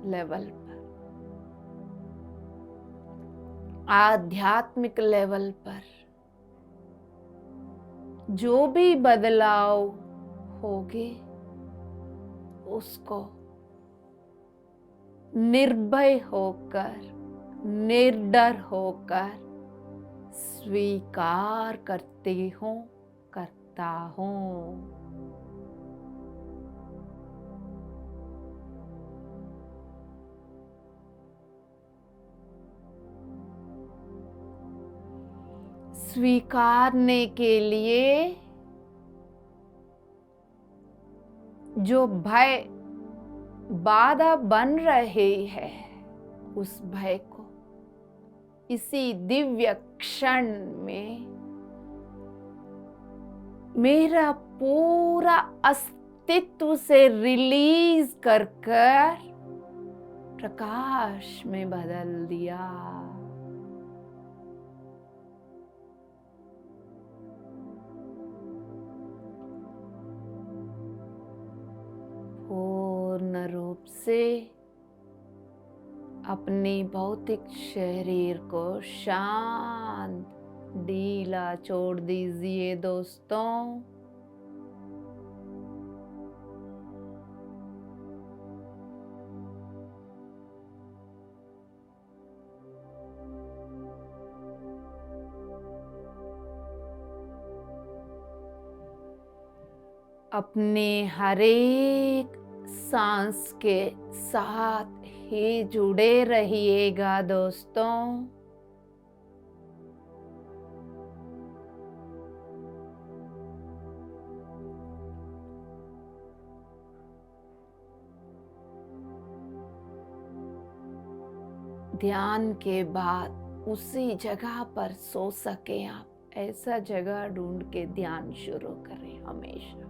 लेवल पर, आध्यात्मिक लेवल पर जो भी बदलाव होगे उसको निर्भय होकर, निर्डर होकर स्वीकार करती हूं, करता हूं। स्वीकारने के लिए जो भय बाधा बन रही है, उस भय को इसी दिव्य क्षण में मेरा पूरा अस्तित्व से रिलीज कर प्रकाश में बदल दिया। पूर्ण रूप से अपनी भौतिक शरीर को शांत ढीला छोड़ दीजिए दोस्तों। अपने हर एक सांस के साथ ही जुड़े रहिएगा दोस्तों। ध्यान के बाद उसी जगह पर सो सके आप, ऐसा जगह ढूंढ के ध्यान शुरू करें हमेशा।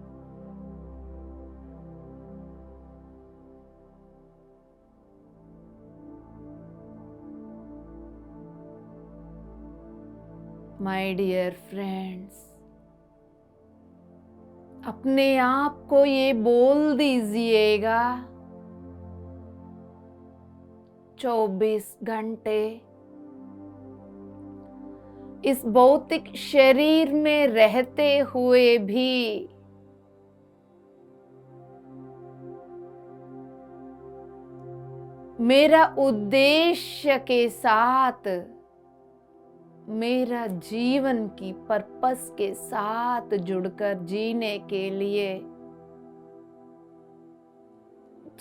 माय डियर फ्रेंड्स, अपने आप को ये बोल दीजिएगा 24 घंटे इस भौतिक शरीर में रहते हुए भी मेरा उद्देश्य के साथ, मेरा जीवन की पर्पस के साथ जुड़कर जीने के लिए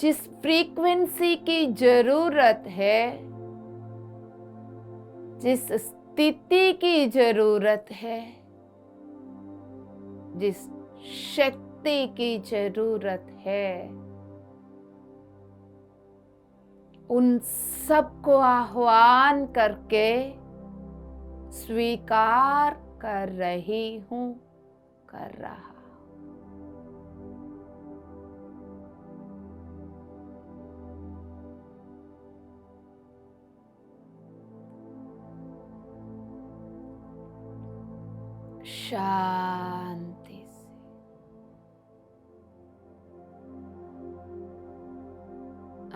जिस फ्रीक्वेंसी की जरूरत है, जिस स्थिति की जरूरत है, जिस शक्ति की जरूरत है, उन सबको आह्वान करके स्वीकार कर रही हूं, कर रहा। शांति से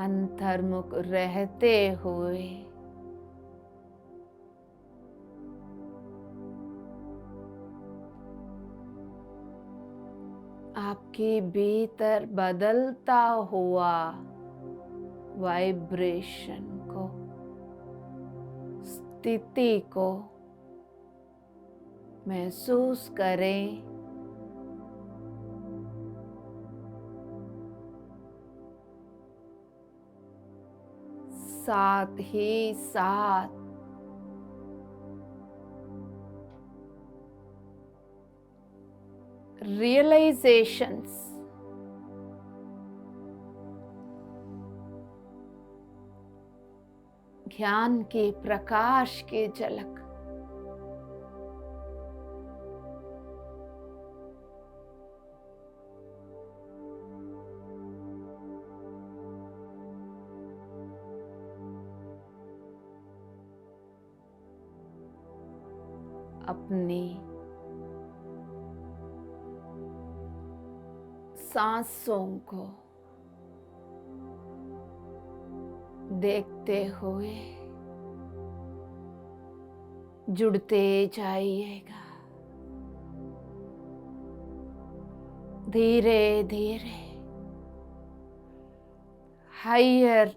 अंतर्मुख रहते हुए आपके भीतर बदलता हुआ वाइब्रेशन को, स्थिति को महसूस करें। साथ ही साथ रियलाइजेशंस, ज्ञान के प्रकाश के झलक अपनी सांसों को देखते हुए जुड़ते जाइएगा। धीरे धीरे हायर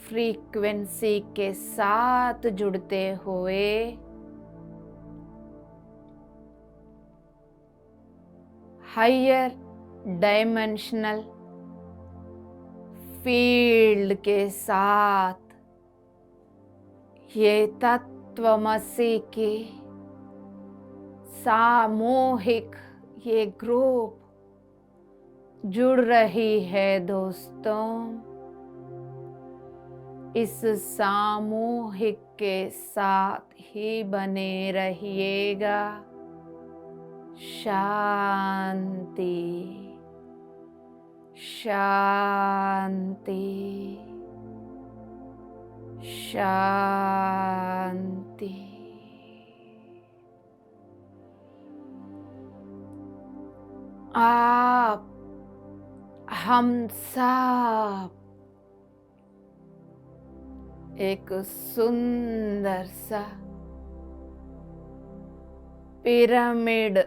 फ्रीक्वेंसी के साथ जुड़ते हुए हायर डायमेंशनल फील्ड के साथ ये तत्वमसी की सामूहिक ये ग्रुप जुड़ रही है दोस्तों। इस सामूहिक के साथ ही बने रहिएगा। शांति शांति शांति। आप हम सब एक सुंदर सा पिरामिड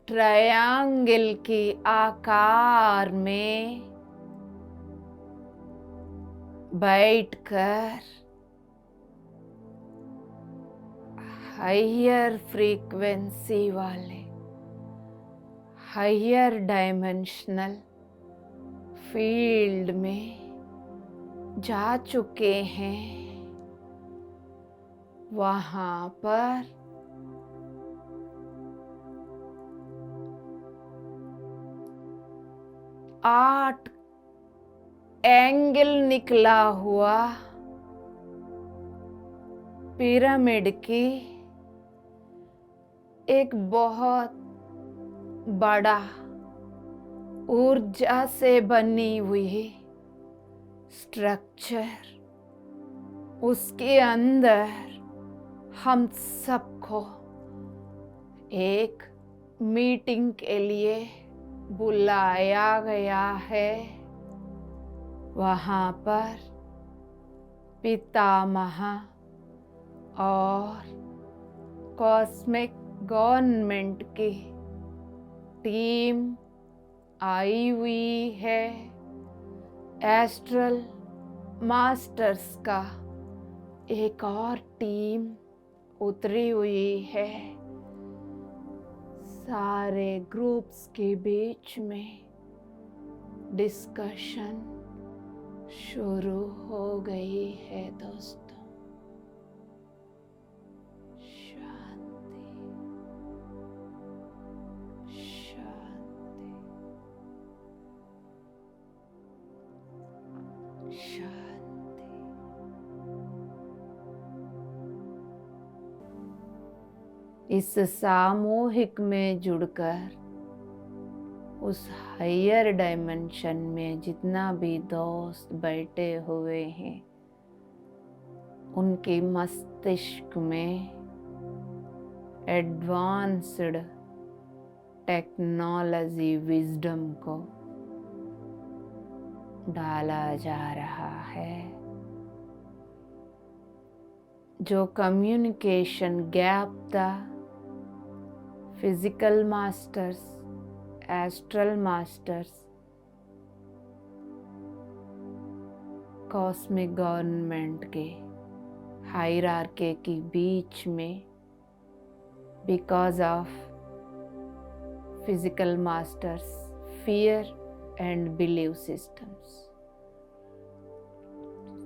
ट्रायंगल के आकार में बैठकर हायर फ्रीक्वेंसी वाले हायर डायमेंशनल फील्ड में जा चुके हैं। वहां पर आठ एंगल निकला हुआ पिरामिड की एक बहुत बड़ा ऊर्जा से बनी हुई स्ट्रक्चर, उसके अंदर हम सबको एक मीटिंग के लिए बुलाया गया है। वहाँ पर पितामह और कॉस्मिक गवर्नमेंट की टीम आई हुई है। एस्ट्रल मास्टर्स का एक और टीम उतरी हुई है। सारे ग्रुप्स के बीच में डिस्कशन शुरू हो गई है दोस्तों। शांति, शांति, शांति। इस सामूहिक में जुड़कर उस हायर डायमेंशन में जितना भी दोस्त बैठे हुए हैं, उनके मस्तिष्क में एडवांस्ड टेक्नोलॉजी विजडम को डाला जा रहा है। जो कम्युनिकेशन गैप था, physical masters, astral masters, cosmic government के हायरार्की के बीच में, because of physical masters fear and believe systems,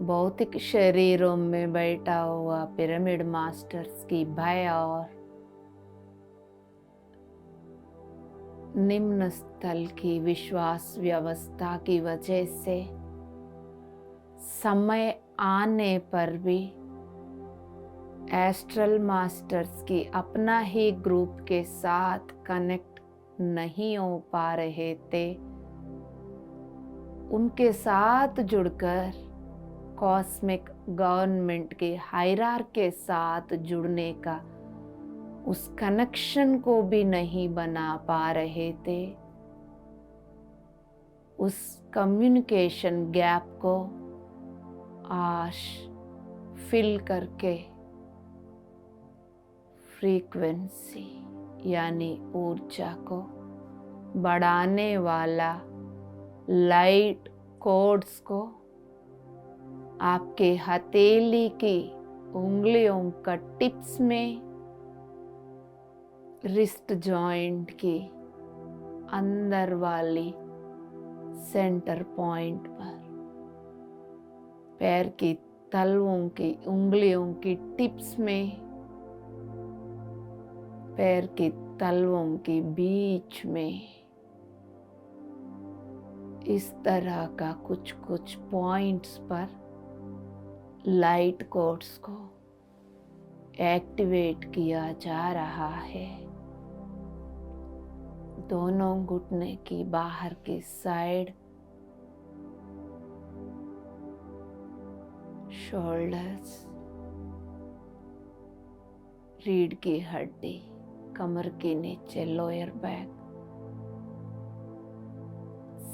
भौतिक शरीरों में बैठा हुआ पिरामिड मास्टर्स की भय और निम्न स्थल की विश्वास व्यवस्था की वजह से समय आने पर भी एस्ट्रल मास्टर्स की अपना ही ग्रुप के साथ कनेक्ट नहीं हो पा रहे थे। उनके साथ जुड़कर कॉस्मिक गवर्नमेंट के हायरार्की के साथ जुड़ने का उस कनेक्शन को भी नहीं बना पा रहे थे। उस कम्युनिकेशन गैप को आज फिल करके फ्रीक्वेंसी यानी ऊर्जा को बढ़ाने वाला लाइट कोड्स को आपके हथेली की उंगलियों का टिप्स में, रिस्ट जॉइंट की अंदर वाली सेंटर पॉइंट पर, पैर की तलवों की उंगलियों की टिप्स में, पैर की तलवों के बीच में, इस तरह का कुछ कुछ पॉइंट्स पर लाइट कोड्स को एक्टिवेट किया जा रहा है। दोनों घुटने की बाहर की साइड, शोल्डर्स, रीढ़ की हड्डी, कमर के नीचे लोअर बैक,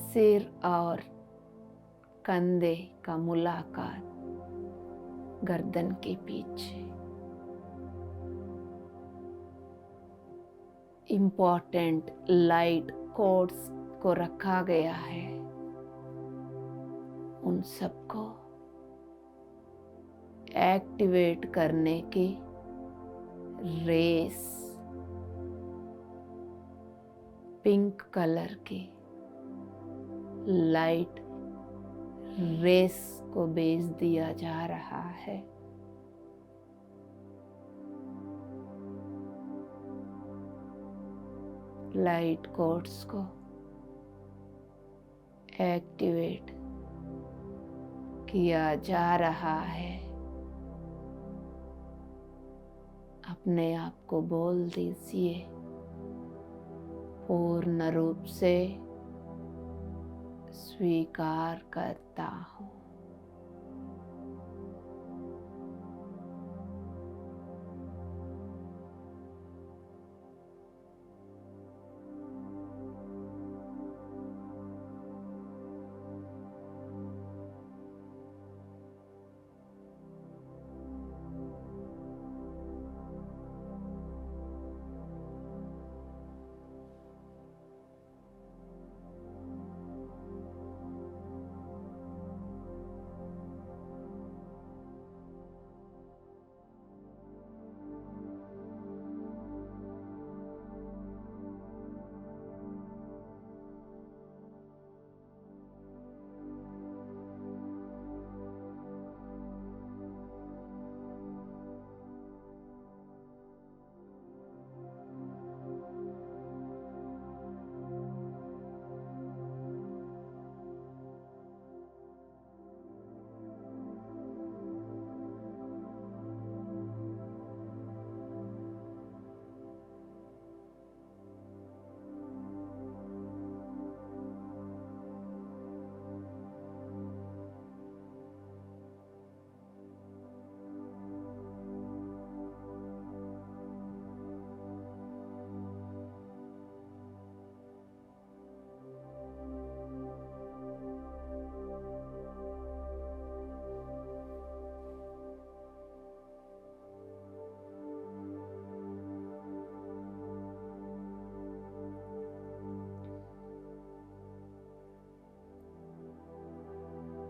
सिर और कंधे का मुलाकात गर्दन के पीछे। इम्पोर्टेंट लाइट कोड्स को रखा गया है। उन सबको एक्टिवेट करने की रेस पिंक कलर की लाइट रेस को भेज दिया जा रहा है। लाइट कोड्स को एक्टिवेट किया जा रहा है। अपने आप को बोल दीजिए, पूर्ण रूप से स्वीकार करता हूँ।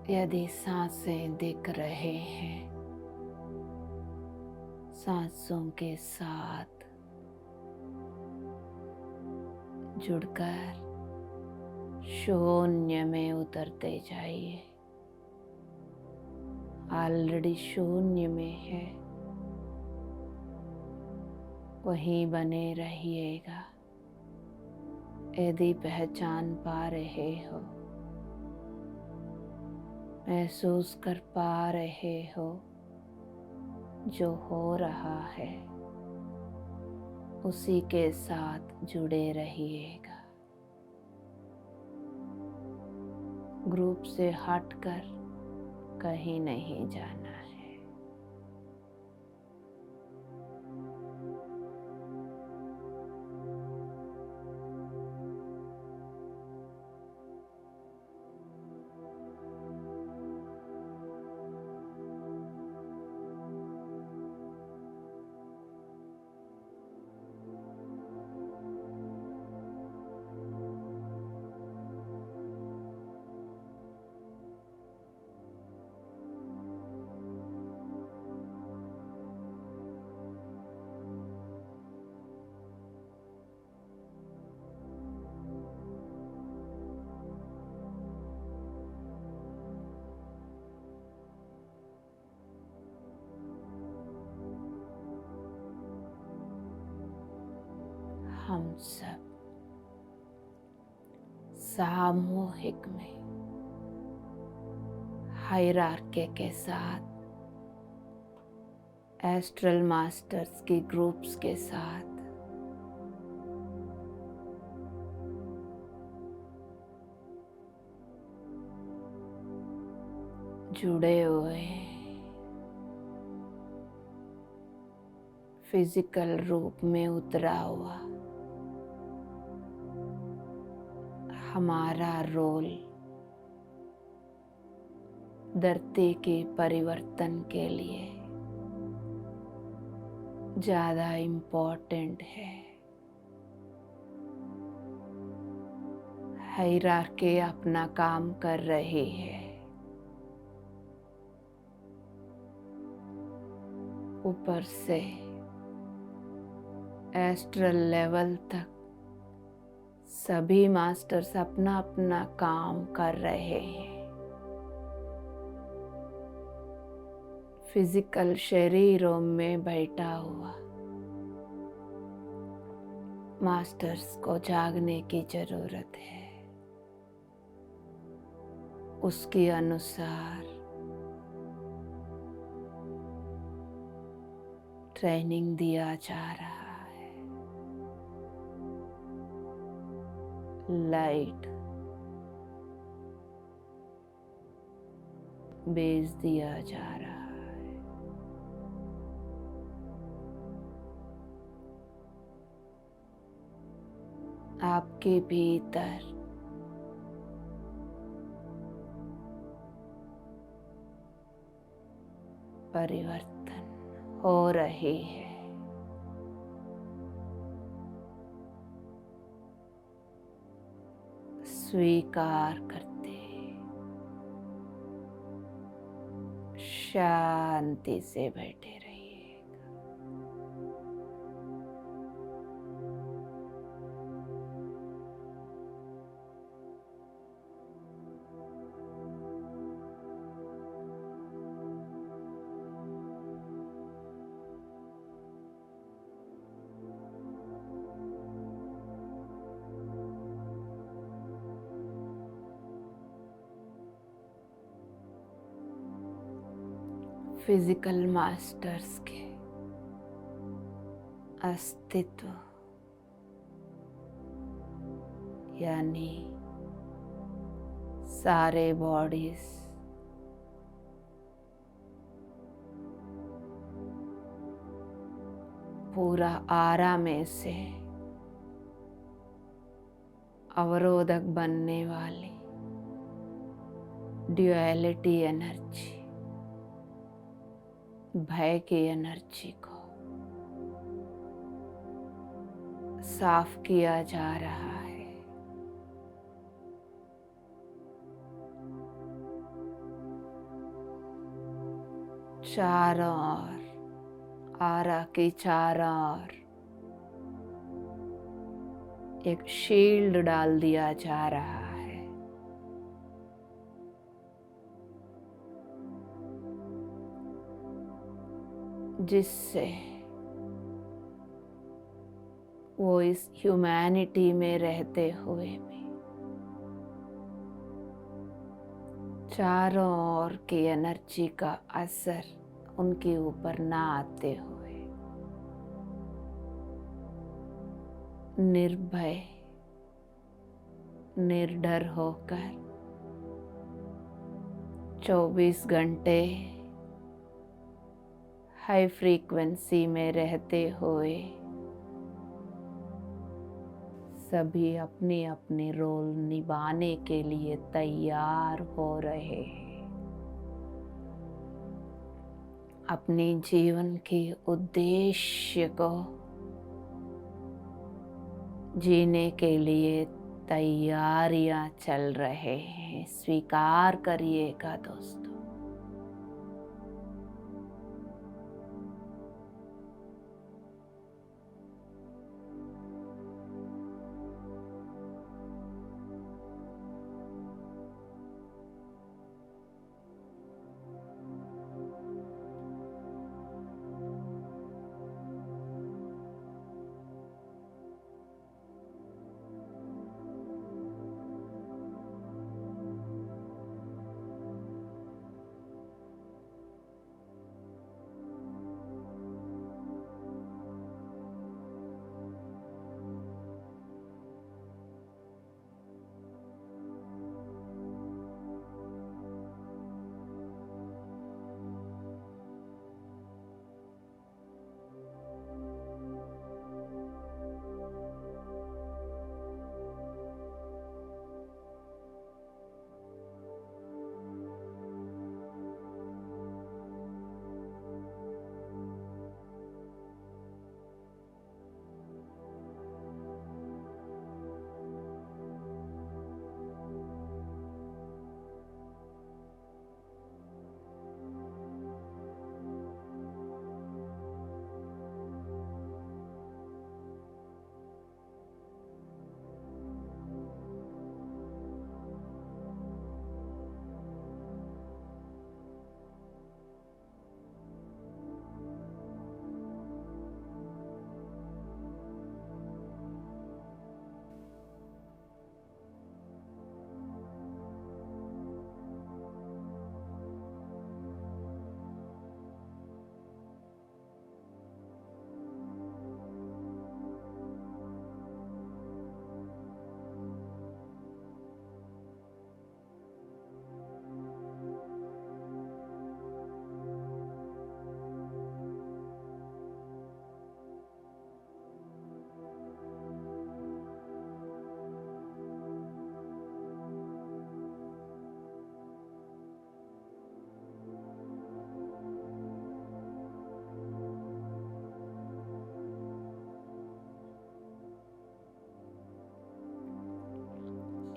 यदि सांसें दिख रहे हैं, सांसों के साथ जुड़कर शून्य में उतरते जाइए। ऑलरेडी शून्य में है, वहीं बने रहिएगा। यदि पहचान पा रहे हो, महसूस कर पा रहे हो जो हो रहा है, उसी के साथ जुड़े रहिएगा। ग्रुप से हटकर कहीं नहीं जाना है। हम सब सामूहिक में हायरार्की के साथ, एस्ट्रल मास्टर्स की ग्रुप्स के साथ जुड़े हुए फिजिकल रूप में उतरा हुआ हमारा रोल धरती के परिवर्तन के लिए ज़्यादा इम्पोर्टेंट है। हायरार्की अपना काम कर रही है, ऊपर से एस्ट्रल लेवल तक सभी मास्टर्स अपना अपना काम कर रहे हैं। फिजिकल शरीरों में बैठा हुआ मास्टर्स को जागने की जरूरत है। उसके अनुसार ट्रेनिंग दिया जा रहा है। लाइट भेज दिया जा रहा है। आपके भीतर परिवर्तन हो रहे हैं। स्वीकार करते, शांति से बैठे रहिए। फिजिकल मास्टर्स के अस्तित्व यानी सारे बॉडीज पूरा आरा में से अवरोधक बनने वाली ड्यूअलिटी एनर्जी, भय की एनर्जी को साफ किया जा रहा है। चारों ओर, आरा के चारों ओर एक शील्ड डाल दिया जा रहा है। जिससे वो इस ह्यूमैनिटी में रहते हुए भी चारों ओर की एनर्जी का असर उनके ऊपर ना आते हुए निर्भय, निर्डर होकर 24 घंटे हाई फ्रीक्वेंसी में रहते हुए सभी अपने अपने रोल निभाने के लिए तैयार हो रहे हैं। अपने जीवन के उद्देश्य को जीने के लिए तैयारियां चल रहे हैं। स्वीकार करिएगा दोस्तों।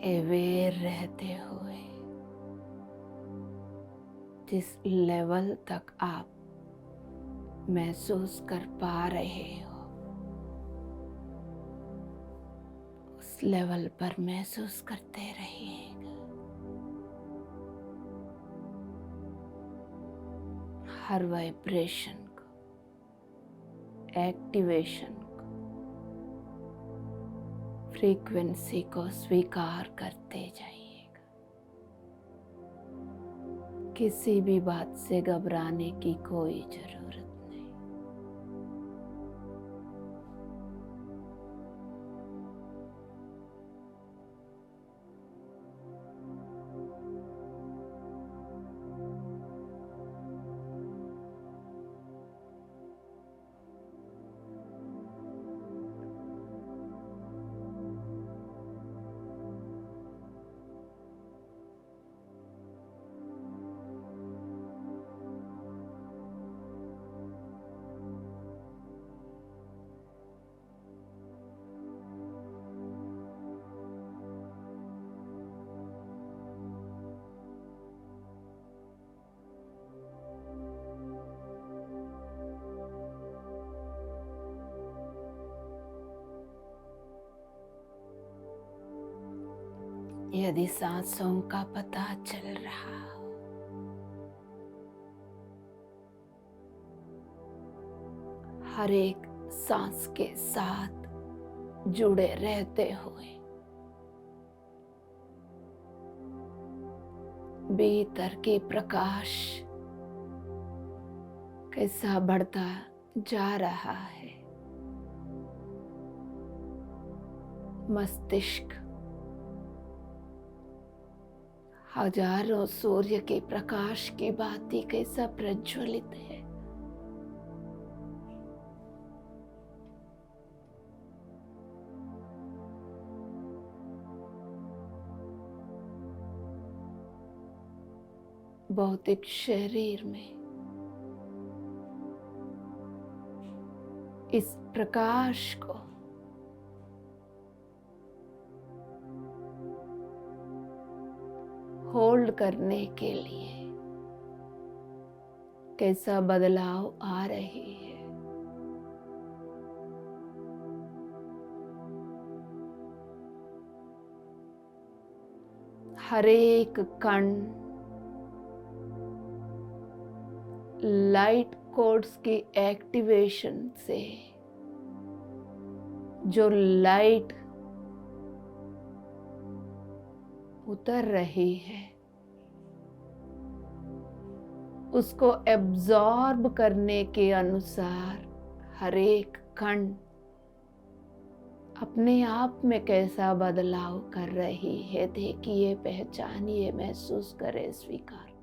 अवेयर रहते हुए जिस लेवल तक आप महसूस कर पा रहे हो उस लेवल पर महसूस करते रहिएगा। हर वाइब्रेशन को, एक्टिवेशन को, फ्रीक्वेंसी को स्वीकार करते जाइएगा। किसी भी बात से घबराने की कोई जरूरत नहीं। यदि सांसों का पता चल रहा हो हर एक सांस के साथ जुड़े रहते हुए भीतर की प्रकाश कैसा बढ़ता जा रहा है। मस्तिष्क हजारों सूर्य के प्रकाश की भांति कैसा प्रज्वलित है। भौतिक शरीर में इस प्रकाश को होल्ड करने के लिए कैसा बदलाव आ रही है। हर एक कण लाइट कोड्स की एक्टिवेशन से जो लाइट उतर रही है उसको एब्जॉर्ब करने के अनुसार हर एक कण अपने आप में कैसा बदलाव कर रही है। देखिए, पहचानिए, महसूस करें, स्वीकार करें।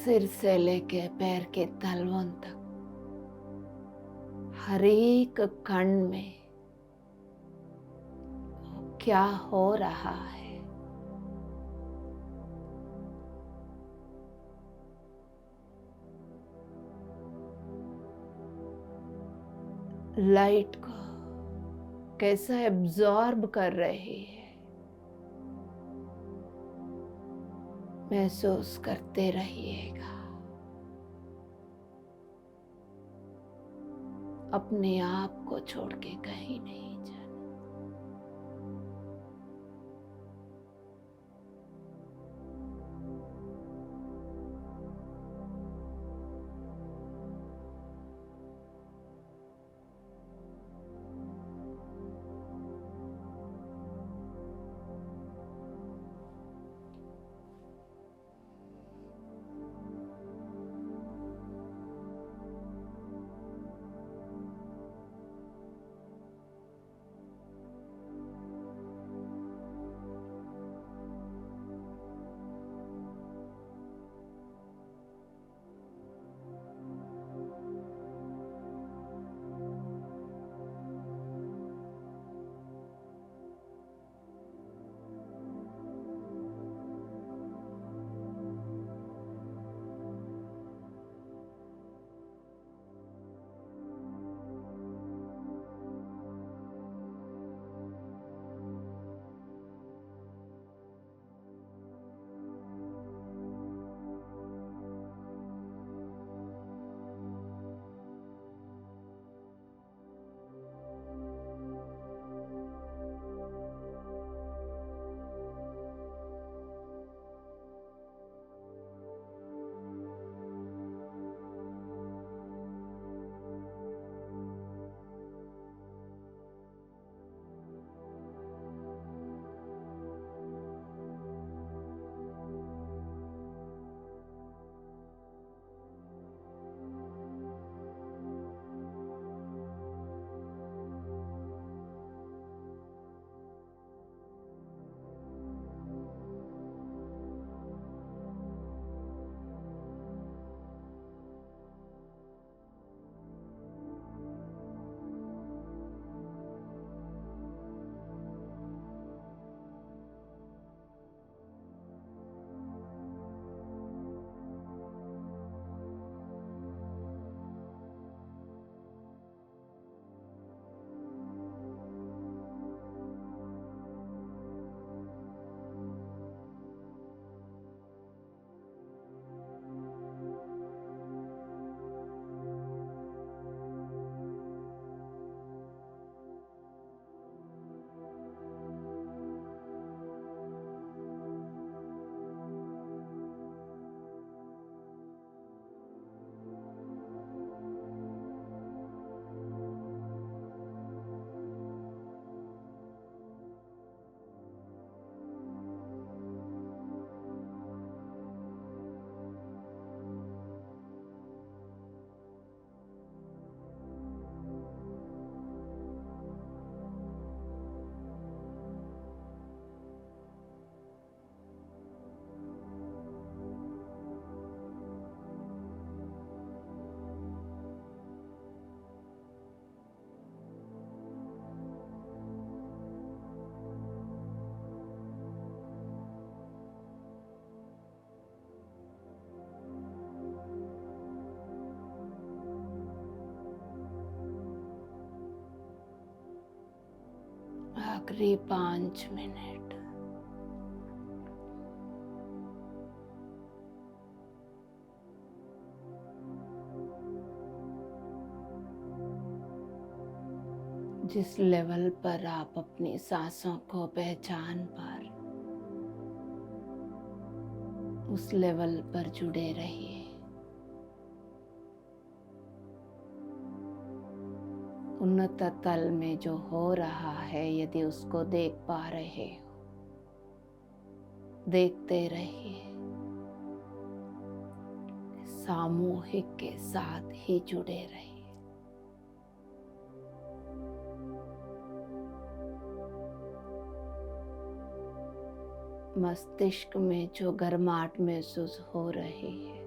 सिर से लेके पैर के तलवों तक हर एक कण में क्या हो रहा है, लाइट को कैसा एब्जॉर्ब कर रही है, महसूस करते रहिएगा। अपने आप को छोड़ के कहीं नहीं जाना। आखिरी 5 मिनट। जिस लेवल पर आप अपनी सांसों को पहचान पा रहे, उस लेवल पर जुड़े रहिए। उन्नत तल में जो हो रहा है, यदि उसको देख पा रहे हो, देखते रहिए। सामूहिक के साथ ही जुड़े रहिए। मस्तिष्क में जो गर्माहट महसूस हो रही है,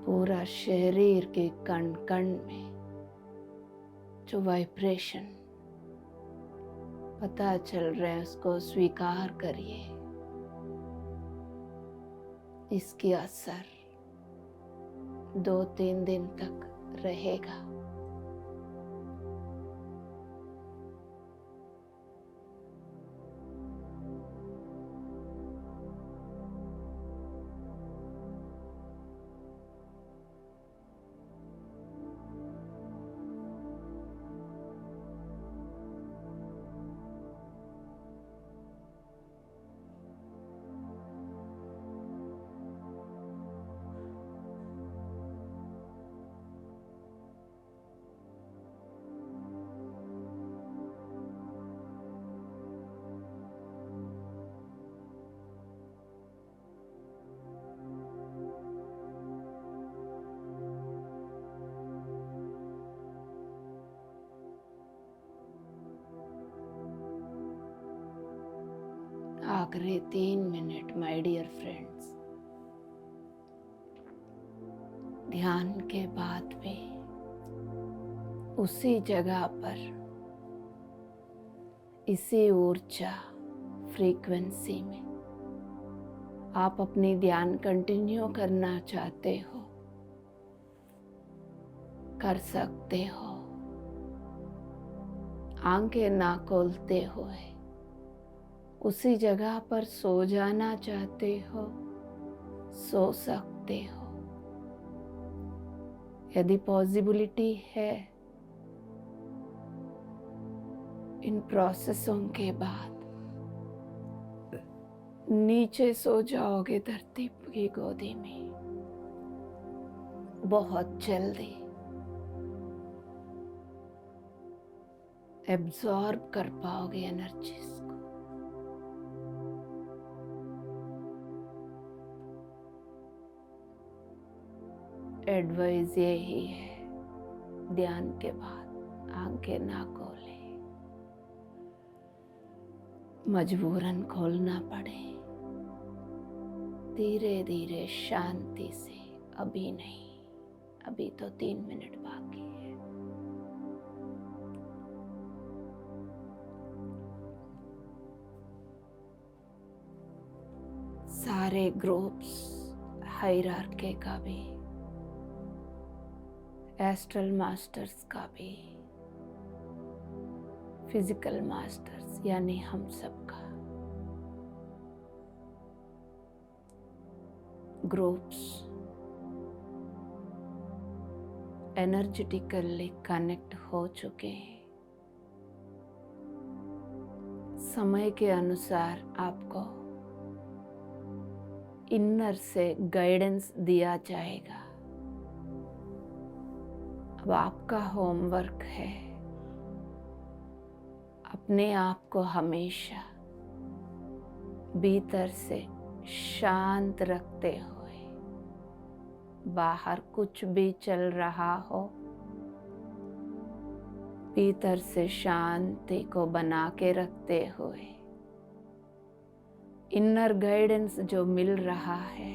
पूरा शरीर के कण कण में जो वाइब्रेशन पता चल रहा है, उसको स्वीकार करिए। इसकी असर 2-3 दिन तक रहेगा। आखिरी 3 मिनट माय डियर फ्रेंड्स। ध्यान के बाद भी उसी जगह पर, इसी ऊर्जा फ्रीक्वेंसी में आप अपनी ध्यान कंटिन्यू करना चाहते हो, कर सकते हो। आंखें ना खोलते हुए उसी जगह पर सो जाना चाहते हो, सो सकते हो। यदि पॉसिबिलिटी है, इन प्रोसेसों के बाद नीचे सो जाओगे धरती की गोदी में। बहुत जल्दी एब्जॉर्ब कर पाओगे एनर्जीज को। एडवाइस यही है, ध्यान के बाद आंखें ना खोले, मजबूरन खोलना पड़े। धीरे धीरे शांति से, अभी नहीं, अभी तो 3 मिनट बाकी है। सारे ग्रुप्स, हायरार्की का भी, एस्ट्रल मास्टर्स का भी, फिजिकल मास्टर्स यानी हम सबका ग्रुप्स एनर्जेटिकली कनेक्ट हो चुके हैं। समय के अनुसार आपको इनर से गाइडेंस दिया जाएगा। अब आपका होमवर्क है अपने आप को हमेशा भीतर से शांत रखते हुए, बाहर कुछ भी चल रहा हो, भीतर से शांति को बना के रखते हुए, इनर गाइडेंस जो मिल रहा है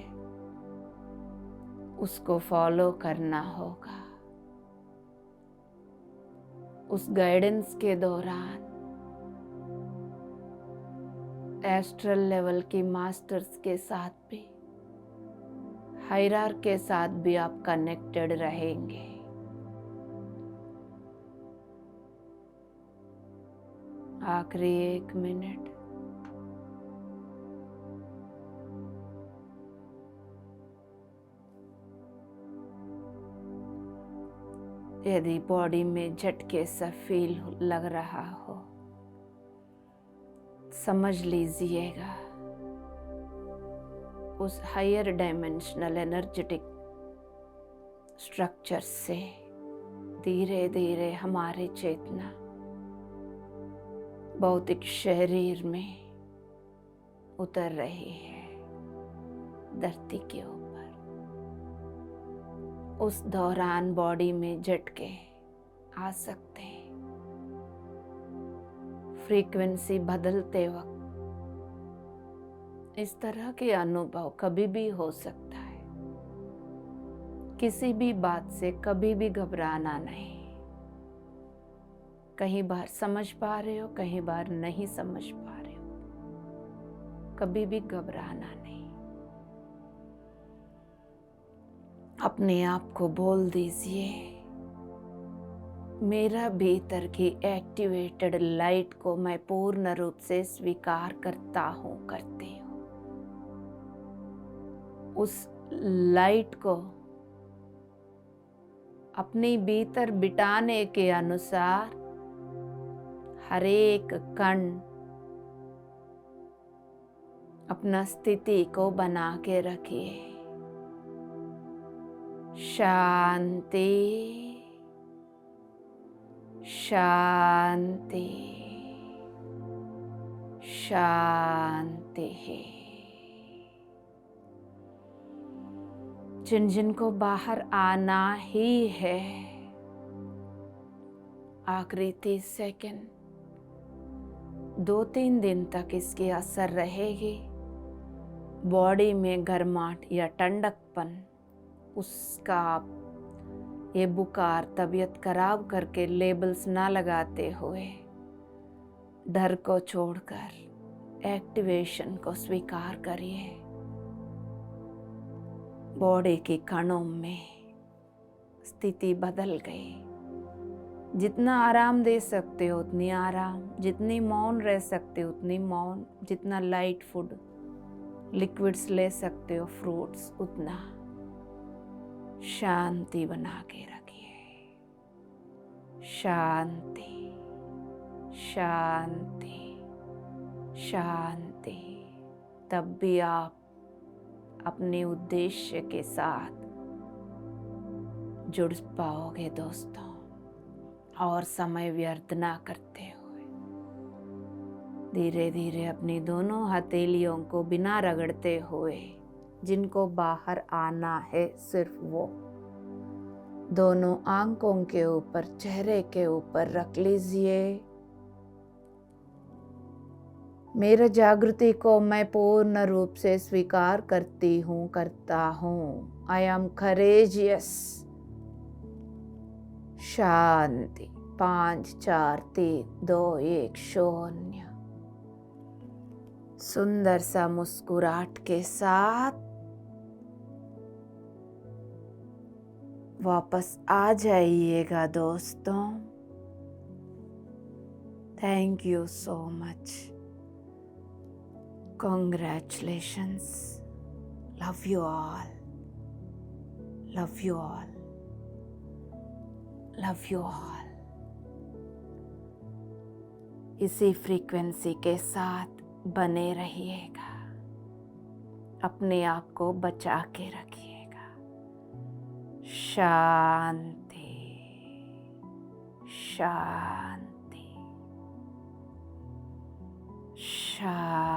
उसको फॉलो करना होगा। उस गाइडेंस के दौरान एस्ट्रल लेवल की मास्टर्स के साथ भी, हायरार्की के साथ भी आप कनेक्टेड रहेंगे। आखिरी 1 मिनट। यदि बॉडी में झटके सा फील लग रहा हो, समझ लीजिएगा उस हायर डायमेंशनल एनर्जेटिक स्ट्रक्चर से धीरे धीरे हमारी चेतना भौतिक शरीर में उतर रही है, धरती के ऊपर। उस दौरान बॉडी में झटके आ सकते हैं। फ्रीक्वेंसी बदलते वक्त इस तरह के अनुभव कभी भी हो सकता है। किसी भी बात से कभी भी घबराना नहीं। कहीं बार समझ पा रहे हो, कहीं बार नहीं समझ पा रहे हो, कभी भी घबराना नहीं। अपने आप को बोल दीजिए, मेरा भीतर की एक्टिवेटेड लाइट को मैं पूर्ण रूप से स्वीकार करता हूँ, करती हूँ। उस लाइट को अपने भीतर बिठाने के अनुसार हर एक कण अपना स्थिति को बना के रखिए। शांति, शांति, शांति है। जिन जिन को बाहर आना ही है, आखिरी 30 सेकंड, 2-3 दिन तक इसकी असर रहेगी। बॉडी में गर्माहट या ठंडकपन, उसका आप ये बुखार तबीयत खराब करके लेबल्स ना लगाते हुए डर को छोड़कर एक्टिवेशन को स्वीकार करिए। बॉडी के कणों में स्थिति बदल गई। जितना आराम दे सकते हो उतनी आराम, जितनी मौन रह सकते हो उतनी मौन, जितना लाइट फूड लिक्विड्स ले सकते हो, फ्रूट्स, उतना शांति बना के रखिए। शांति, शांति, शांति। तब भी आप अपने उद्देश्य के साथ जुड़ पाओगे दोस्तों, और समय व्यर्थ ना करते हुए धीरे धीरे अपनी दोनों हथेलियों को बिना रगड़ते हुए, जिनको बाहर आना है सिर्फ वो, दोनों आंखों के ऊपर, चेहरे के ऊपर रख लीजिए। मेरे जागृति को मैं पूर्ण रूप से स्वीकार करती हूँ, करता हूँ। I am courageous. शांति। 5 4 3 2 1 0। सुंदर सा मुस्कुराहट के साथ वापस आ जाइएगा दोस्तों। Thank you so much. Congratulations. Love you all. Love you all. Love you all. इसी फ्रीक्वेंसी के साथ बने रहिएगा। अपने आप को बचा के रखिएगा। शांति, शांति, शांति।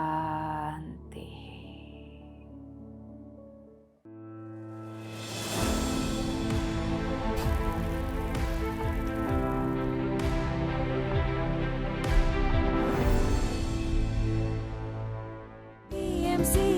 PMC